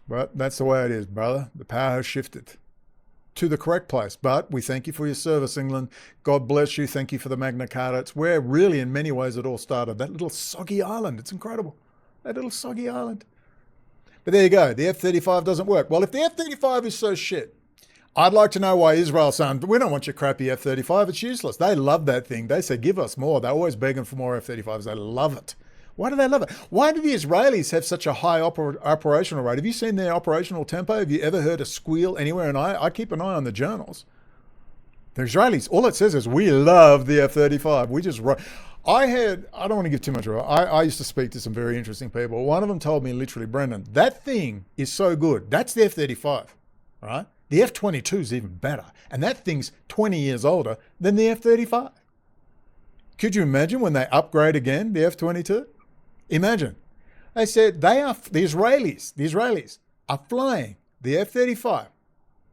But that's the way it is, brother. The power has shifted to the correct place. But we thank you for your service, England. God bless you. Thank you for the Magna Carta. It's where really, in many ways, it all started. That little soggy island. It's incredible. That little soggy island. But there you go. The F-35 doesn't work. Well, if the F-35 is so shit, I'd like to know why Israel's saying, we don't want your crappy F-35. It's useless. They love that thing. They say, give us more. They're always begging for more F-35s. They love it. Why do they love it? Why do the Israelis have such a high operational rate? Have you seen their operational tempo? Have you ever heard a squeal anywhere? And I keep an eye on the journals. The Israelis, all it says is, we love the F-35. We just run. I don't want to give too much away. I used to speak to some very interesting people. One of them told me literally, Brendan, that thing is so good. That's the F-35, right? The F-22 is even better. And that thing's 20 years older than the F-35. Could you imagine when they upgrade again, the F-22? Imagine. They said the Israelis are flying the F-35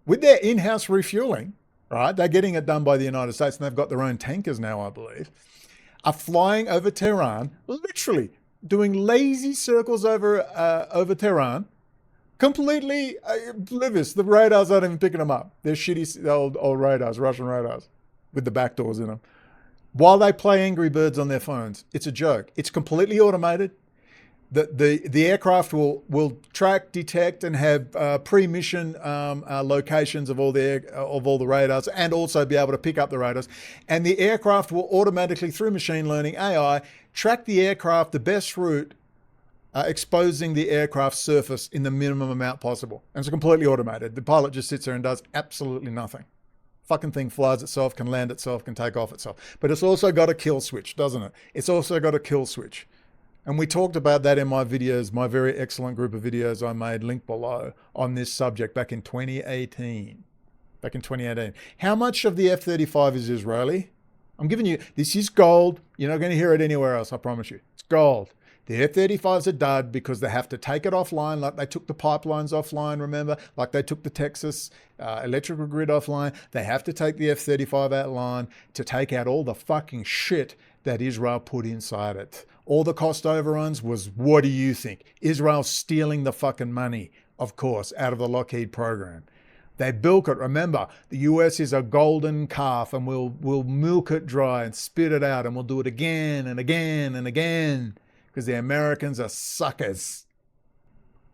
with their in-house refueling, right? They're getting it done by the United States, and they've got their own tankers now, I believe, are flying over Tehran, literally doing lazy circles over Tehran, completely oblivious. The radars aren't even picking them up. They're shitty old radars, Russian radars, with the backdoors in them. While they play Angry Birds on their phones. It's a joke. It's completely automated. The aircraft will track, detect, and have pre-mission locations of all the radars, and also be able to pick up the radars. And the aircraft will automatically, through machine learning, AI, track the aircraft the best route, exposing the aircraft's surface in the minimum amount possible. And it's completely automated. The pilot just sits there and does absolutely nothing. Fucking thing flies itself, can land itself, can take off itself. But it's also got a kill switch, doesn't it? It's also got a kill switch. And we talked about that in my videos, my very excellent group of videos I made, linked below, on this subject back in 2018. How much of the F-35 is Israeli? I'm giving you, this is gold. You're not going to hear it anywhere else, I promise you. It's gold. The F-35s are dud because they have to take it offline, like they took the pipelines offline, remember? Like they took the Texas electrical grid offline. They have to take the F-35 outline to take out all the fucking shit that Israel put inside it. All the cost overruns was, what do you think? Israel stealing the fucking money, of course, out of the Lockheed program. They bilk it. Remember, the US is a golden calf, and we'll milk it dry and spit it out, and we'll do it again and again and again. Because the Americans are suckers.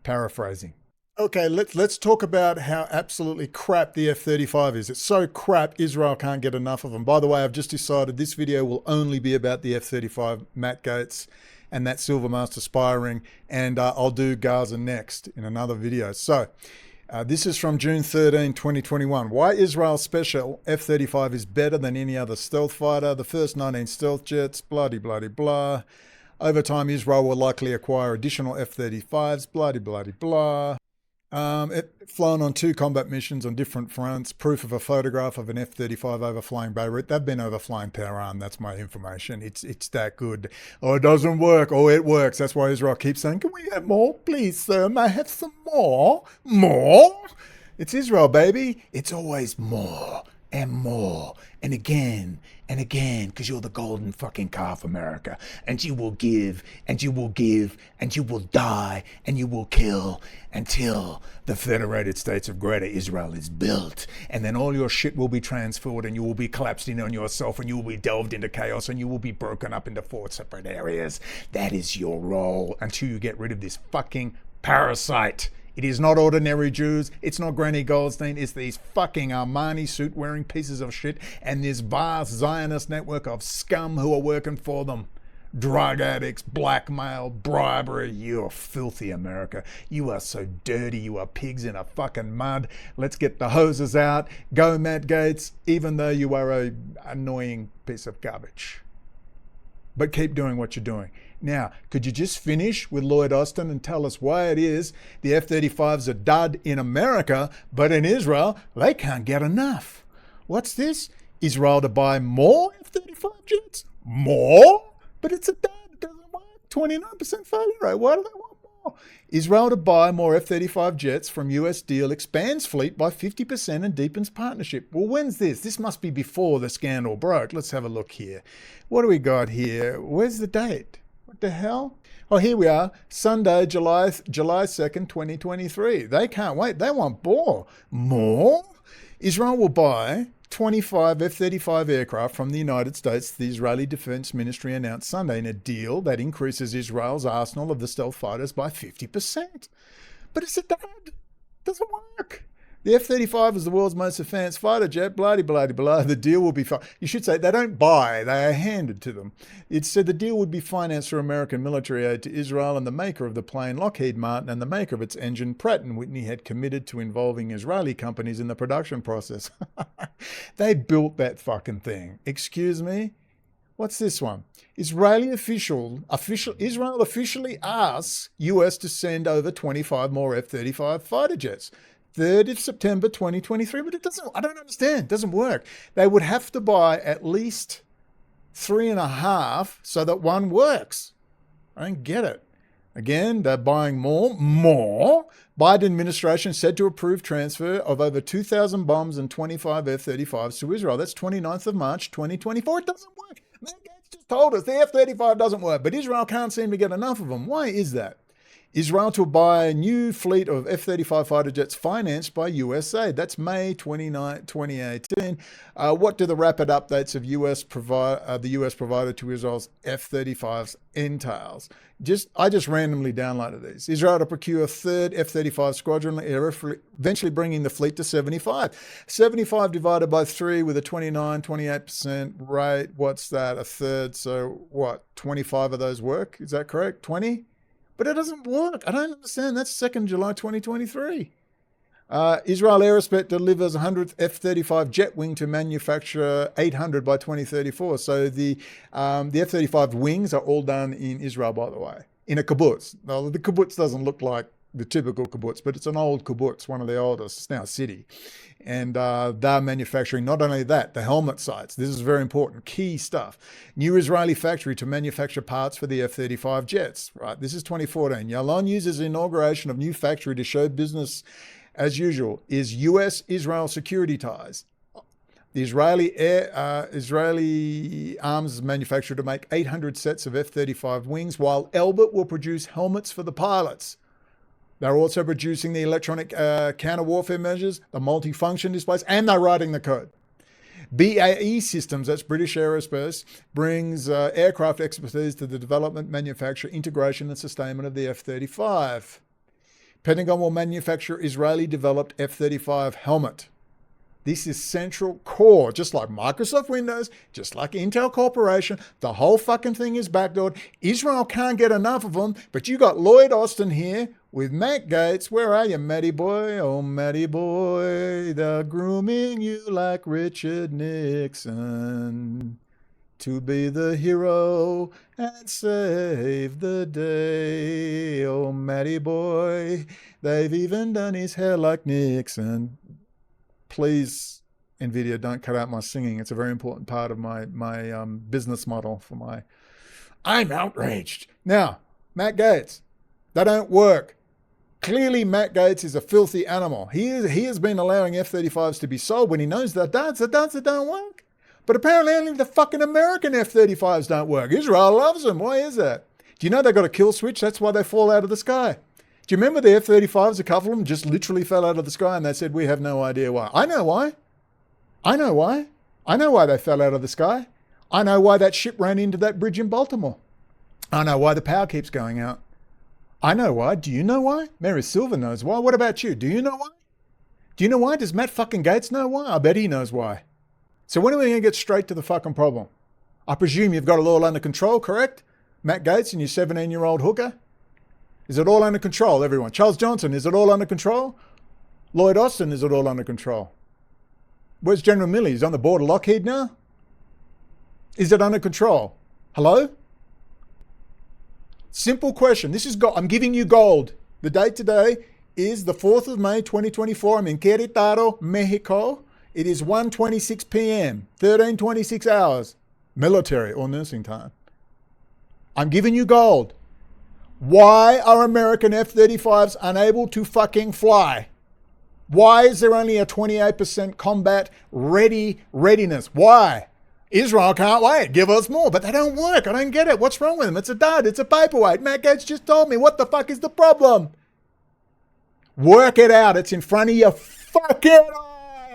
Paraphrasing. Okay, let's talk about how absolutely crap the F-35 is. It's so crap, Israel can't get enough of them. By the way, I've just decided this video will only be about the F-35, Matt Gaetz, and that Silvermaster Spy Ring, and I'll do Gaza next in another video. So, this is from June 13, 2021. Why Israel's special F-35 is better than any other stealth fighter. The first 19 stealth jets, blah-de-blah-de-blah. Over time, Israel will likely acquire additional F-35s, blah-de-blah-de-blah. Flown on 2 combat missions on different fronts. Proof of a photograph of an F-35 overflying Beirut. They've been overflying Tehran. That's my information. It's that good. Oh, it doesn't work. Oh, it works. That's why Israel keeps saying, can we have more? Please, sir, may I have some more? More? It's Israel, baby. It's always more and more and again and again, because you're the golden fucking calf, America. And you will give, and you will give, and you will die, and you will kill until the Federated States of Greater Israel is built. And then all your shit will be transferred, and you will be collapsed in on yourself, and you will be delved into chaos, and you will be broken up into 4 separate areas. That is your role until you get rid of this fucking parasite. It is not ordinary Jews. It's not Granny Goldstein. It's these fucking Armani suit-wearing pieces of shit and this vast Zionist network of scum who are working for them. drug addicts, blackmail, bribery. You are filthy, America. You are so dirty. You are pigs in a fucking mud. Let's get the hoses out. Go, Matt Gaetz, even though you are a annoying piece of garbage. But keep doing what you're doing. Now, could you just finish with Lloyd Austin and tell us why it is the F-35's a dud in America, but in Israel, they can't get enough? What's this? Israel to buy more F-35 jets? More? But it's a dud. It doesn't work. 29% failure rate. Why do they want more? Israel to buy more F-35 jets from US deal expands fleet by 50% and deepens partnership. Well, when's this? This must be before the scandal broke. Let's have a look here. What do we got here? Where's the date? What the hell? Oh, here we are. Sunday, July 2nd, 2023. They can't wait. They want more. More? Israel will buy 25 F-35 aircraft from the United States, the Israeli Defense Ministry announced Sunday, in a deal that increases Israel's arsenal of the stealth fighters by 50%. But it's a dud. It doesn't work. The F-35 is the world's most advanced fighter jet, blah-de-blah-de-blah. The deal will be... You should say they don't buy, they are handed to them. It said the deal would be financed through American military aid to Israel, and the maker of the plane, Lockheed Martin, and the maker of its engine, Pratt & Whitney, had committed to involving Israeli companies in the production process. They built that fucking thing. Excuse me? What's this one? Israel officially asks US to send over 25 more F-35 fighter jets. 3rd of September 2023, but I don't understand. It doesn't work. They would have to buy at least 3.5 so that one works. I don't get it. Again, they're buying more. Biden administration said to approve transfer of over 2,000 bombs and 25 F-35s to Israel. That's 29th of March, 2024. It doesn't work. Matt Gaetz just told us the F-35 doesn't work, but Israel can't seem to get enough of them. Why is that? Israel to buy a new fleet of F-35 fighter jets financed by USA. That's May 29, 2018. What do the rapid updates of the US provided to Israel's F-35s entails? I just randomly downloaded these. Israel to procure a 3rd F-35 squadron, eventually bringing the fleet to 75. 75 divided by 3 with a 28% rate. What's that? A third. So what? 25 of those work? Is that correct? 20? But it doesn't work. I don't understand. That's 2nd July 2023. Israel Aerospace delivers 100th F-35 jet wing to manufacture 800 by 2034. So the F-35 wings are all done in Israel, by the way, in a kibbutz. Now, the kibbutz doesn't look like the typical kibbutz, but it's an old kibbutz, one of the oldest. It's now a city. And they're manufacturing not only that, the helmet sights. This is very important, key stuff. New Israeli factory to manufacture parts for the F-35 jets. Right, this is 2014. Yalon uses inauguration of new factory to show business as usual. Is US-Israel security ties. The Israeli arms manufacturer to make 800 sets of F-35 wings, while Elbit will produce helmets for the pilots. They're also producing the electronic counter-warfare measures, the multifunction displays, and they're writing the code. BAE Systems, that's British Aerospace, brings aircraft expertise to the development, manufacture, integration, and sustainment of the F-35. Pentagon will manufacture Israeli-developed F-35 helmet. This is central core, just like Microsoft Windows, just like Intel Corporation. The whole fucking thing is backdoored. Israel can't get enough of them, but you got Lloyd Austin here with Matt Gaetz. Where are you, Matty boy? Oh, Matty boy, they're grooming you like Richard Nixon to be the hero and save the day. Oh, Matty boy, they've even done his hair like Nixon. Please, NVIDIA, don't cut out my singing. It's a very important part of my business model for my... I'm outraged. Now, Matt Gaetz, they don't work. Clearly, Matt Gaetz is a filthy animal. He has been allowing F-35s to be sold when he knows that they don't work. But apparently only the fucking American F-35s don't work. Israel loves them. Why is that? Do you know they got a kill switch? That's why they fall out of the sky. Do you remember the F-35s, a couple of them just literally fell out of the sky and they said, we have no idea why. I know why. I know why. I know why they fell out of the sky. I know why that ship ran into that bridge in Baltimore. I know why the power keeps going out. I know why. Do you know why? Mary Silver knows why. What about you? Do you know why? Do you know why? Does Matt fucking Gaetz know why? I bet he knows why. So when are we going to get straight to the fucking problem? I presume you've got it all under control, correct? Matt Gaetz and your 17-year-old hooker? Is it all under control, everyone? Charles Johnson, is it all under control? Lloyd Austin, is it all under control? Where's General Milley? He's on the board of Lockheed now? Is it under control? Hello? Simple question. This is gold. I'm giving you gold. The date today is the 4th of May, 2024. I'm in Querétaro, Mexico. It is 1:26 p.m., 13:26 hours, military or nursing time. I'm giving you gold. Why are American F-35s unable to fucking fly? Why is there only a 28% combat readiness? Why? Israel can't wait. Give us more. But they don't work. I don't get it. What's wrong with them? It's a dud. It's a paperweight. Matt Gaetz just told me. What the fuck is the problem? Work it out. It's in front of your fucking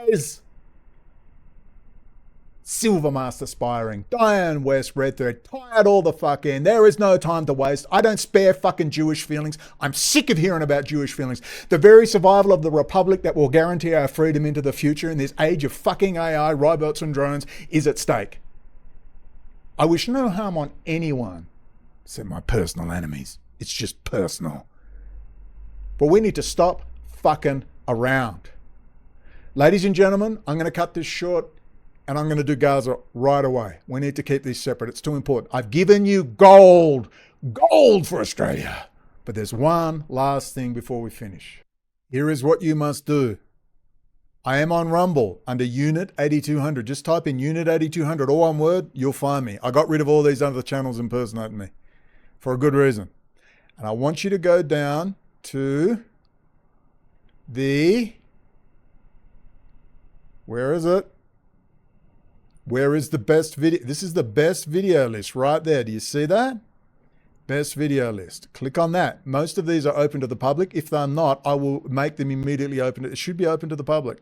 eyes. Silvermaster Spy Ring, Diane West, Red Thread, tie it all the fuck in. There is no time to waste. I don't spare fucking Jewish feelings. I'm sick of hearing about Jewish feelings. The very survival of the Republic that will guarantee our freedom into the future in this age of fucking AI, robots and drones is at stake. I wish no harm on anyone, except my personal enemies. It's just personal. But we need to stop fucking around. Ladies and gentlemen, I'm going to cut this short. And I'm going to do Gaza right away. We need to keep these separate. It's too important. I've given you gold. Gold for Australia. But there's one last thing before we finish. Here is what you must do. I am on Rumble under Unit 8200. Just type in Unit 8200, all one word, you'll find me. I got rid of all these other channels impersonating me for a good reason. And I want you to go down to the... Where is it? Where is the best video? This is the best video list right there. Do you see that? Best video list. Click on that. Most of these are open to the public. If they're not, I will make them immediately open. It should be open to the public.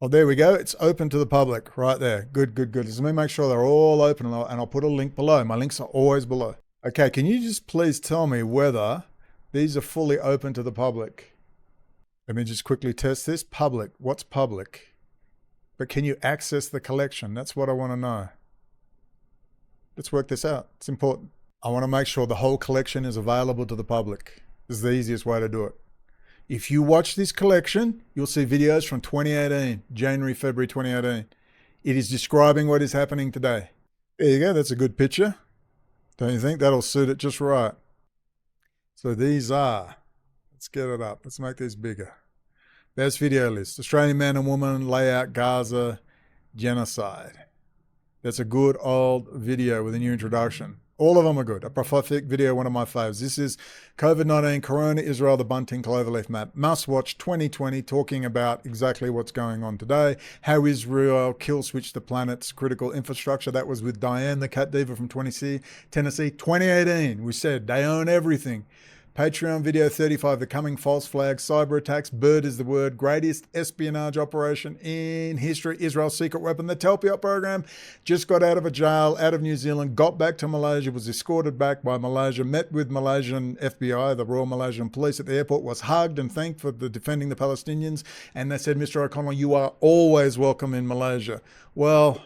Oh, there we go. It's open to the public right there. Good, good, good. Let me make sure they're all open and I'll put a link below. My links are always below. Okay, can you just please tell me whether these are fully open to the public? Let me just quickly test this. Public. What's public? But can you access the collection? That's what I want to know. Let's work this out. It's important. I want to make sure the whole collection is available to the public. This is the easiest way to do it. If you watch this collection, you'll see videos from 2018, January, February 2018. It is describing what is happening today. There you go. That's a good picture. Don't you think? That'll suit it just right. So these are, let's get it up. Let's make these bigger. Best video list. Australian man and woman lay out Gaza genocide. That's a good old video with a new introduction. All of them are good. A prophetic video, one of my faves. This is COVID-19, Corona, Israel, the Bunting Cloverleaf map. Must watch 2020, talking about exactly what's going on today. How Israel kill switched the planet's critical infrastructure. That was with Diane, the cat diva from Tennessee. 2018, we said they own everything. Patreon video 35, the coming false flag, cyber attacks, bird is the word, greatest espionage operation in history, Israel's secret weapon, the Telpiot program, just got out of a jail, out of New Zealand, got back to Malaysia, was escorted back by Malaysia, met with Malaysian FBI, the Royal Malaysian Police at the airport, was hugged and thanked for defending the Palestinians, and they said, Mr. O'Connell, you are always welcome in Malaysia. Well,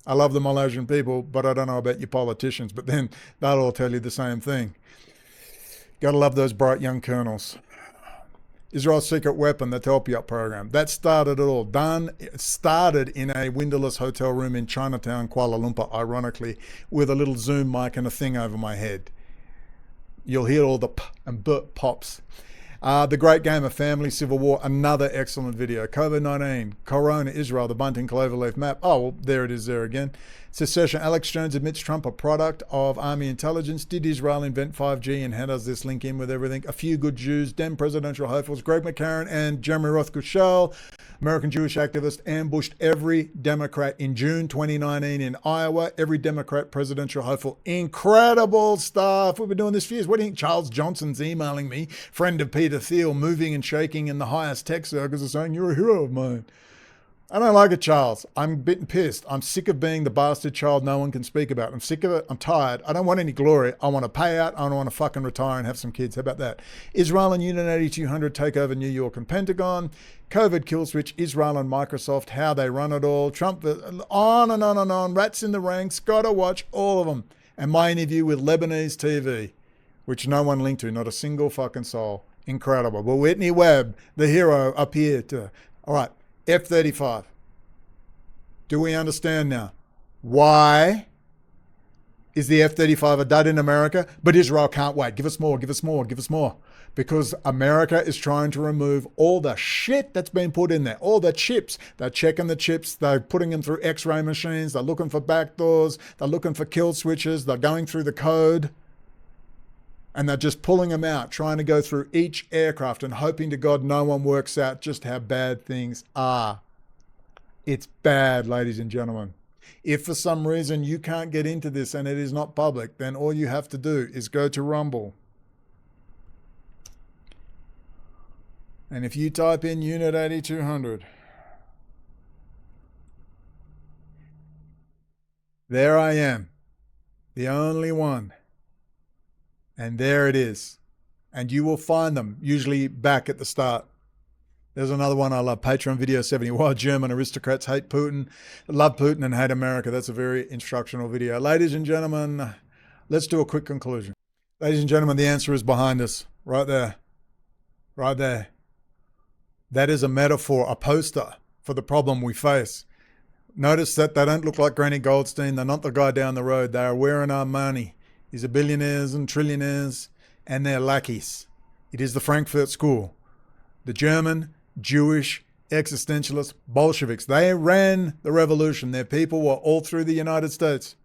I love the Malaysian people, but I don't know about your politicians, but then they'll all tell you the same thing. Gotta love those bright young colonels. Israel's secret weapon, the Telpiot program. That started it all. It started in a windowless hotel room in Chinatown, Kuala Lumpur, ironically, with a little Zoom mic and a thing over my head. You'll hear all the p and b pops. The Great Game of Family, Civil War, another excellent video. COVID-19, Corona, Israel, the Bunting Cloverleaf map. Oh, well, there it is there again. Secession, Alex Jones admits Trump a product of army intelligence. Did Israel invent 5G and how does this link in with everything? A few good Jews, Dem presidential hopefuls, Greg McCarran and Jeremy Rothschild, American Jewish activist, ambushed every Democrat in June 2019 in Iowa. Every Democrat presidential hopeful. Incredible stuff. We've been doing this for years. What do you think? Charles Johnson's emailing me, friend of Peter Thiel, moving and shaking in the highest tech circles, is saying, you're a hero of mine. I don't like it, Charles. I'm a bit pissed. I'm sick of being the bastard child no one can speak about. I'm sick of it. I'm tired. I don't want any glory. I want a payout. I don't want to fucking retire and have some kids. How about that? Israel and Unit 8200 take over New York and Pentagon. COVID kill switch, Israel and Microsoft, how they run it all. Trump, on and on and on. Rats in the ranks. Gotta watch all of them. and my interview with Lebanese TV, which no one linked to, not a single fucking soul. Incredible. But Whitney Webb, the hero, appeared. All right, F-35. Do we understand now? Why is the F-35 a dud in America? But Israel can't wait. Give us more, give us more, give us more. Because America is trying to remove all the shit that's been put in there, all the chips. They're checking the chips. They're putting them through X-ray machines. They're looking for backdoors. They're looking for kill switches. They're going through the code. And they're just pulling them out, trying to go through each aircraft and hoping to God no one works out just how bad things are. It's bad, ladies and gentlemen. If for some reason you can't get into this and it is not public, then all you have to do is go to Rumble. And if you type in Unit 8200, there I am, the only one. And there it is. And you will find them usually back at the start. There's another one I love, Patreon video 70, why German aristocrats hate Putin, love Putin and hate America. That's a very instructional video. Ladies and gentlemen, let's do a quick conclusion. Ladies and gentlemen, the answer is behind us, right there, right there. That is a metaphor, a poster for the problem we face. Notice that they don't look like Granny Goldstein. They're not the guy down the road. They are wearing our money. These are billionaires and trillionaires and their lackeys. It is the Frankfurt School. The German, Jewish, existentialist Bolsheviks. They ran the revolution. Their people were all through the United States.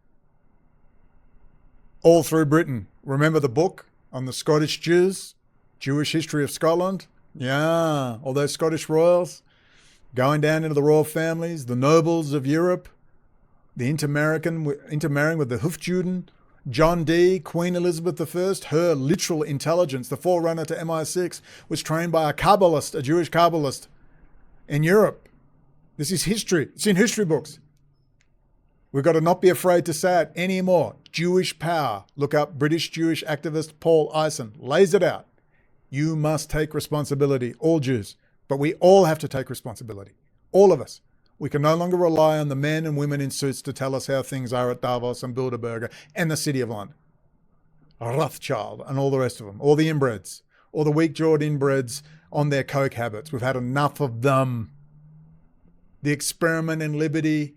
All through Britain. Remember the book on the Scottish Jews? Jewish History of Scotland? Yeah, all those Scottish royals going down into the royal families, the nobles of Europe, the intermarrying with the Hofjuden, John Dee, Queen Elizabeth I, her literal intelligence, the forerunner to MI6, was trained by a Kabbalist, a Jewish Kabbalist in Europe. This is history. It's in history books. We've got to not be afraid to say it anymore. Jewish power. Look up British Jewish activist Paul Eisen. Lays it out. You must take responsibility, all Jews. But we all have to take responsibility. All of us. We can no longer rely on the men and women in suits to tell us how things are at Davos and Bilderberger and the City of London. Rothschild and all the rest of them. All the inbreds. All the weak-jawed inbreds on their coke habits. We've had enough of them. The experiment in liberty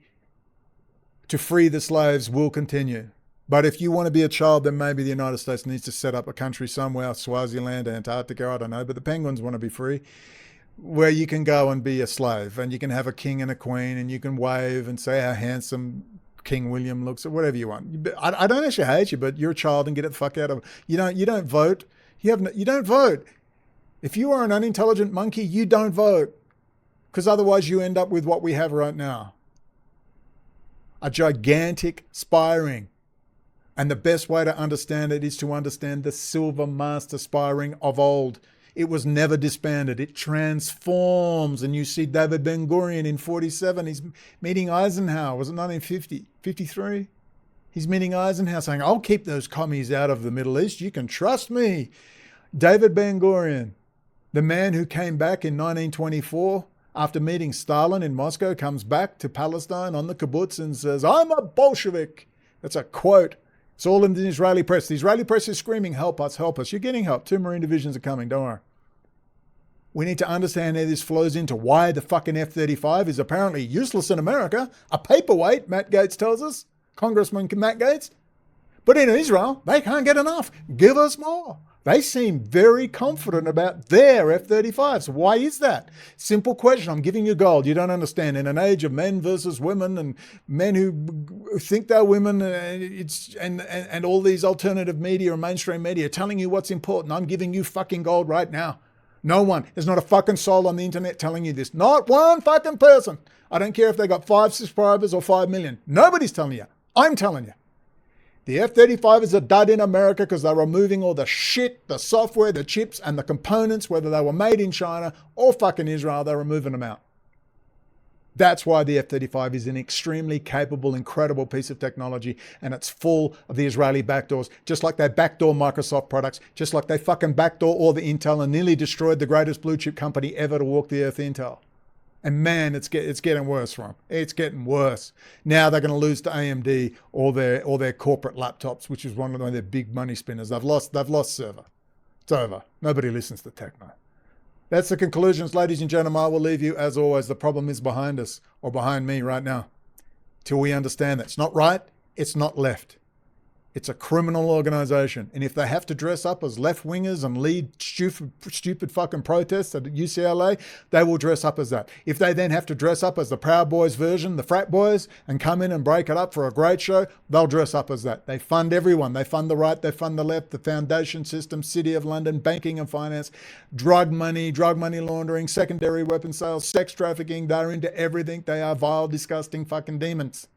to free the slaves will continue. But if you want to be a child, then maybe the United States needs to set up a country somewhere, Swaziland, Antarctica, I don't know, but the penguins want to be free, where you can go and be a slave and you can have a king and a queen and you can wave and say how handsome King William looks or whatever you want. I don't actually hate you, but you're a child and get it the fuck out of it. You don't vote. You don't vote. If you are an unintelligent monkey, you don't vote, because otherwise you end up with what we have right now. A gigantic spy ring. And the best way to understand it is to understand the Silvermaster Spy Ring of old. It was never disbanded. It transforms. And you see David Ben-Gurion in 47. He's meeting Eisenhower. Was it 1950? 53? He's meeting Eisenhower saying, I'll keep those commies out of the Middle East. You can trust me. David Ben-Gurion, the man who came back in 1924 after meeting Stalin in Moscow, comes back to Palestine on the kibbutz and says, I'm a Bolshevik. That's a quote. It's all in the Israeli press. The Israeli press is screaming, help us, help us. You're getting help. 2 Marine divisions are coming, don't worry. We need to understand how this flows into why the fucking F-35 is apparently useless in America. A paperweight, Matt Gaetz tells us, Congressman Matt Gaetz. But in Israel, they can't get enough. Give us more. They seem very confident about their F-35s. Why is that? Simple question. I'm giving you gold. You don't understand. In an age of men versus women and men who think they're women, and all these alternative media and mainstream media telling you what's important, I'm giving you fucking gold right now. No one. There's not a fucking soul on the internet telling you this. Not one fucking person. I don't care if they got 5 subscribers or 5 million. Nobody's telling you. I'm telling you. The F-35 is a dud in America because they're removing all the shit, the software, the chips, and the components, whether they were made in China or fucking Israel, they're removing them out. That's why the F-35 is an extremely capable, incredible piece of technology, and it's full of the Israeli backdoors, just like they backdoor Microsoft products, just like they fucking backdoor all the Intel and nearly destroyed the greatest blue chip company ever to walk the earth, Intel. And man, it's getting worse for them. It's getting worse. Now they're going to lose to AMD or their corporate laptops, which is one of their big money spinners. They've lost server. It's over. Nobody listens to techno. That's the conclusions, ladies and gentlemen. I will leave you, as always. The problem is behind us, or behind me right now. Till we understand that. It's not right, it's not left. It's a criminal organization. And if they have to dress up as left-wingers and lead stupid fucking protests at UCLA, they will dress up as that. If they then have to dress up as the Proud Boys version, the frat boys, and come in and break it up for a great show, they'll dress up as that. They fund everyone. They fund the right, they fund the left, the foundation system, City of London, banking and finance, drug money laundering, secondary weapon sales, sex trafficking. They're into everything. They are vile, disgusting fucking demons.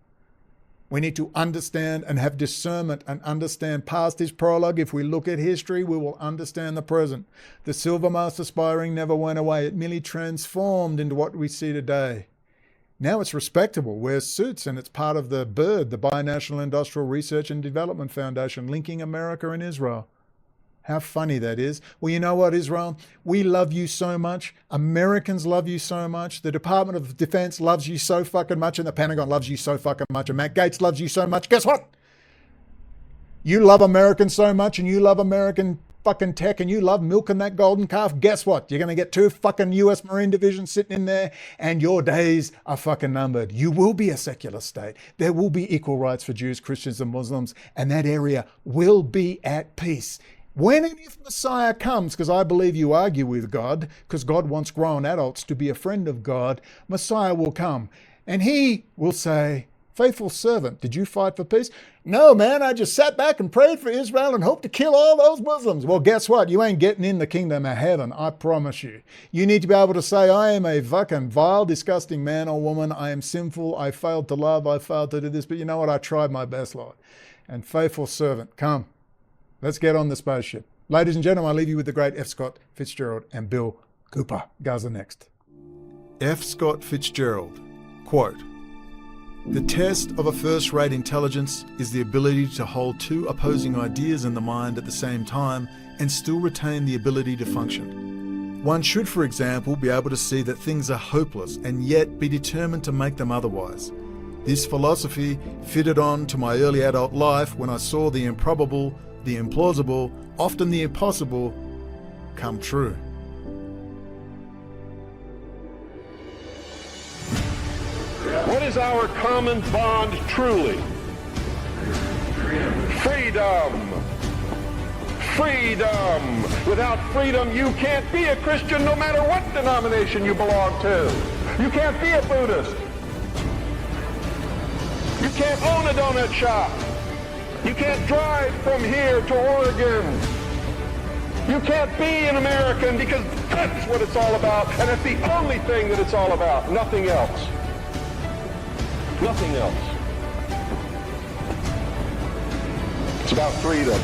We need to understand and have discernment and understand past his prologue. If we look at history, we will understand the present. The Silvermaster Spy Ring never went away. It merely transformed into what we see today. Now it's respectable, wears suits, and it's part of the BIRD, the Binational Industrial Research and Development Foundation, linking America and Israel. How funny that is. Well, you know what, Israel? We love you so much. Americans love you so much. The Department of Defense loves you so fucking much. And the Pentagon loves you so fucking much. And Matt Gaetz loves you so much. Guess what? You love Americans so much, and you love American fucking tech, and you love milking that golden calf. Guess what? You're going to get 2 fucking US Marine divisions sitting in there, and your days are fucking numbered. You will be a secular state. There will be equal rights for Jews, Christians, and Muslims, and that area will be at peace. When and if Messiah comes, because I believe you argue with God, because God wants grown adults to be a friend of God, Messiah will come. And he will say, faithful servant, did you fight for peace? No, man, I just sat back and prayed for Israel and hoped to kill all those Muslims. Well, guess what? You ain't getting in the kingdom of heaven, I promise you. You need to be able to say, I am a fucking vile, disgusting man or woman. I am sinful. I failed to love. I failed to do this. But you know what? I tried my best, Lord. And faithful servant, come. Let's get on the spaceship. Ladies and gentlemen, I leave you with the great F. Scott Fitzgerald and Bill Cooper. Gaza next. F. Scott Fitzgerald, quote, "The test of a first-rate intelligence is the ability to hold 2 opposing ideas in the mind at the same time and still retain the ability to function. One should, for example, be able to see that things are hopeless and yet be determined to make them otherwise. This philosophy fitted on to my early adult life when I saw the improbable, the implausible, often the impossible, come true." What is our common bond truly? Freedom. Freedom. Without freedom, you can't be a Christian no matter what denomination you belong to. You can't be a Buddhist. You can't own a donut shop. You can't drive from here to Oregon. You can't be an American, because that's what it's all about, and it's the only thing that it's all about, nothing else. Nothing else. It's about freedom.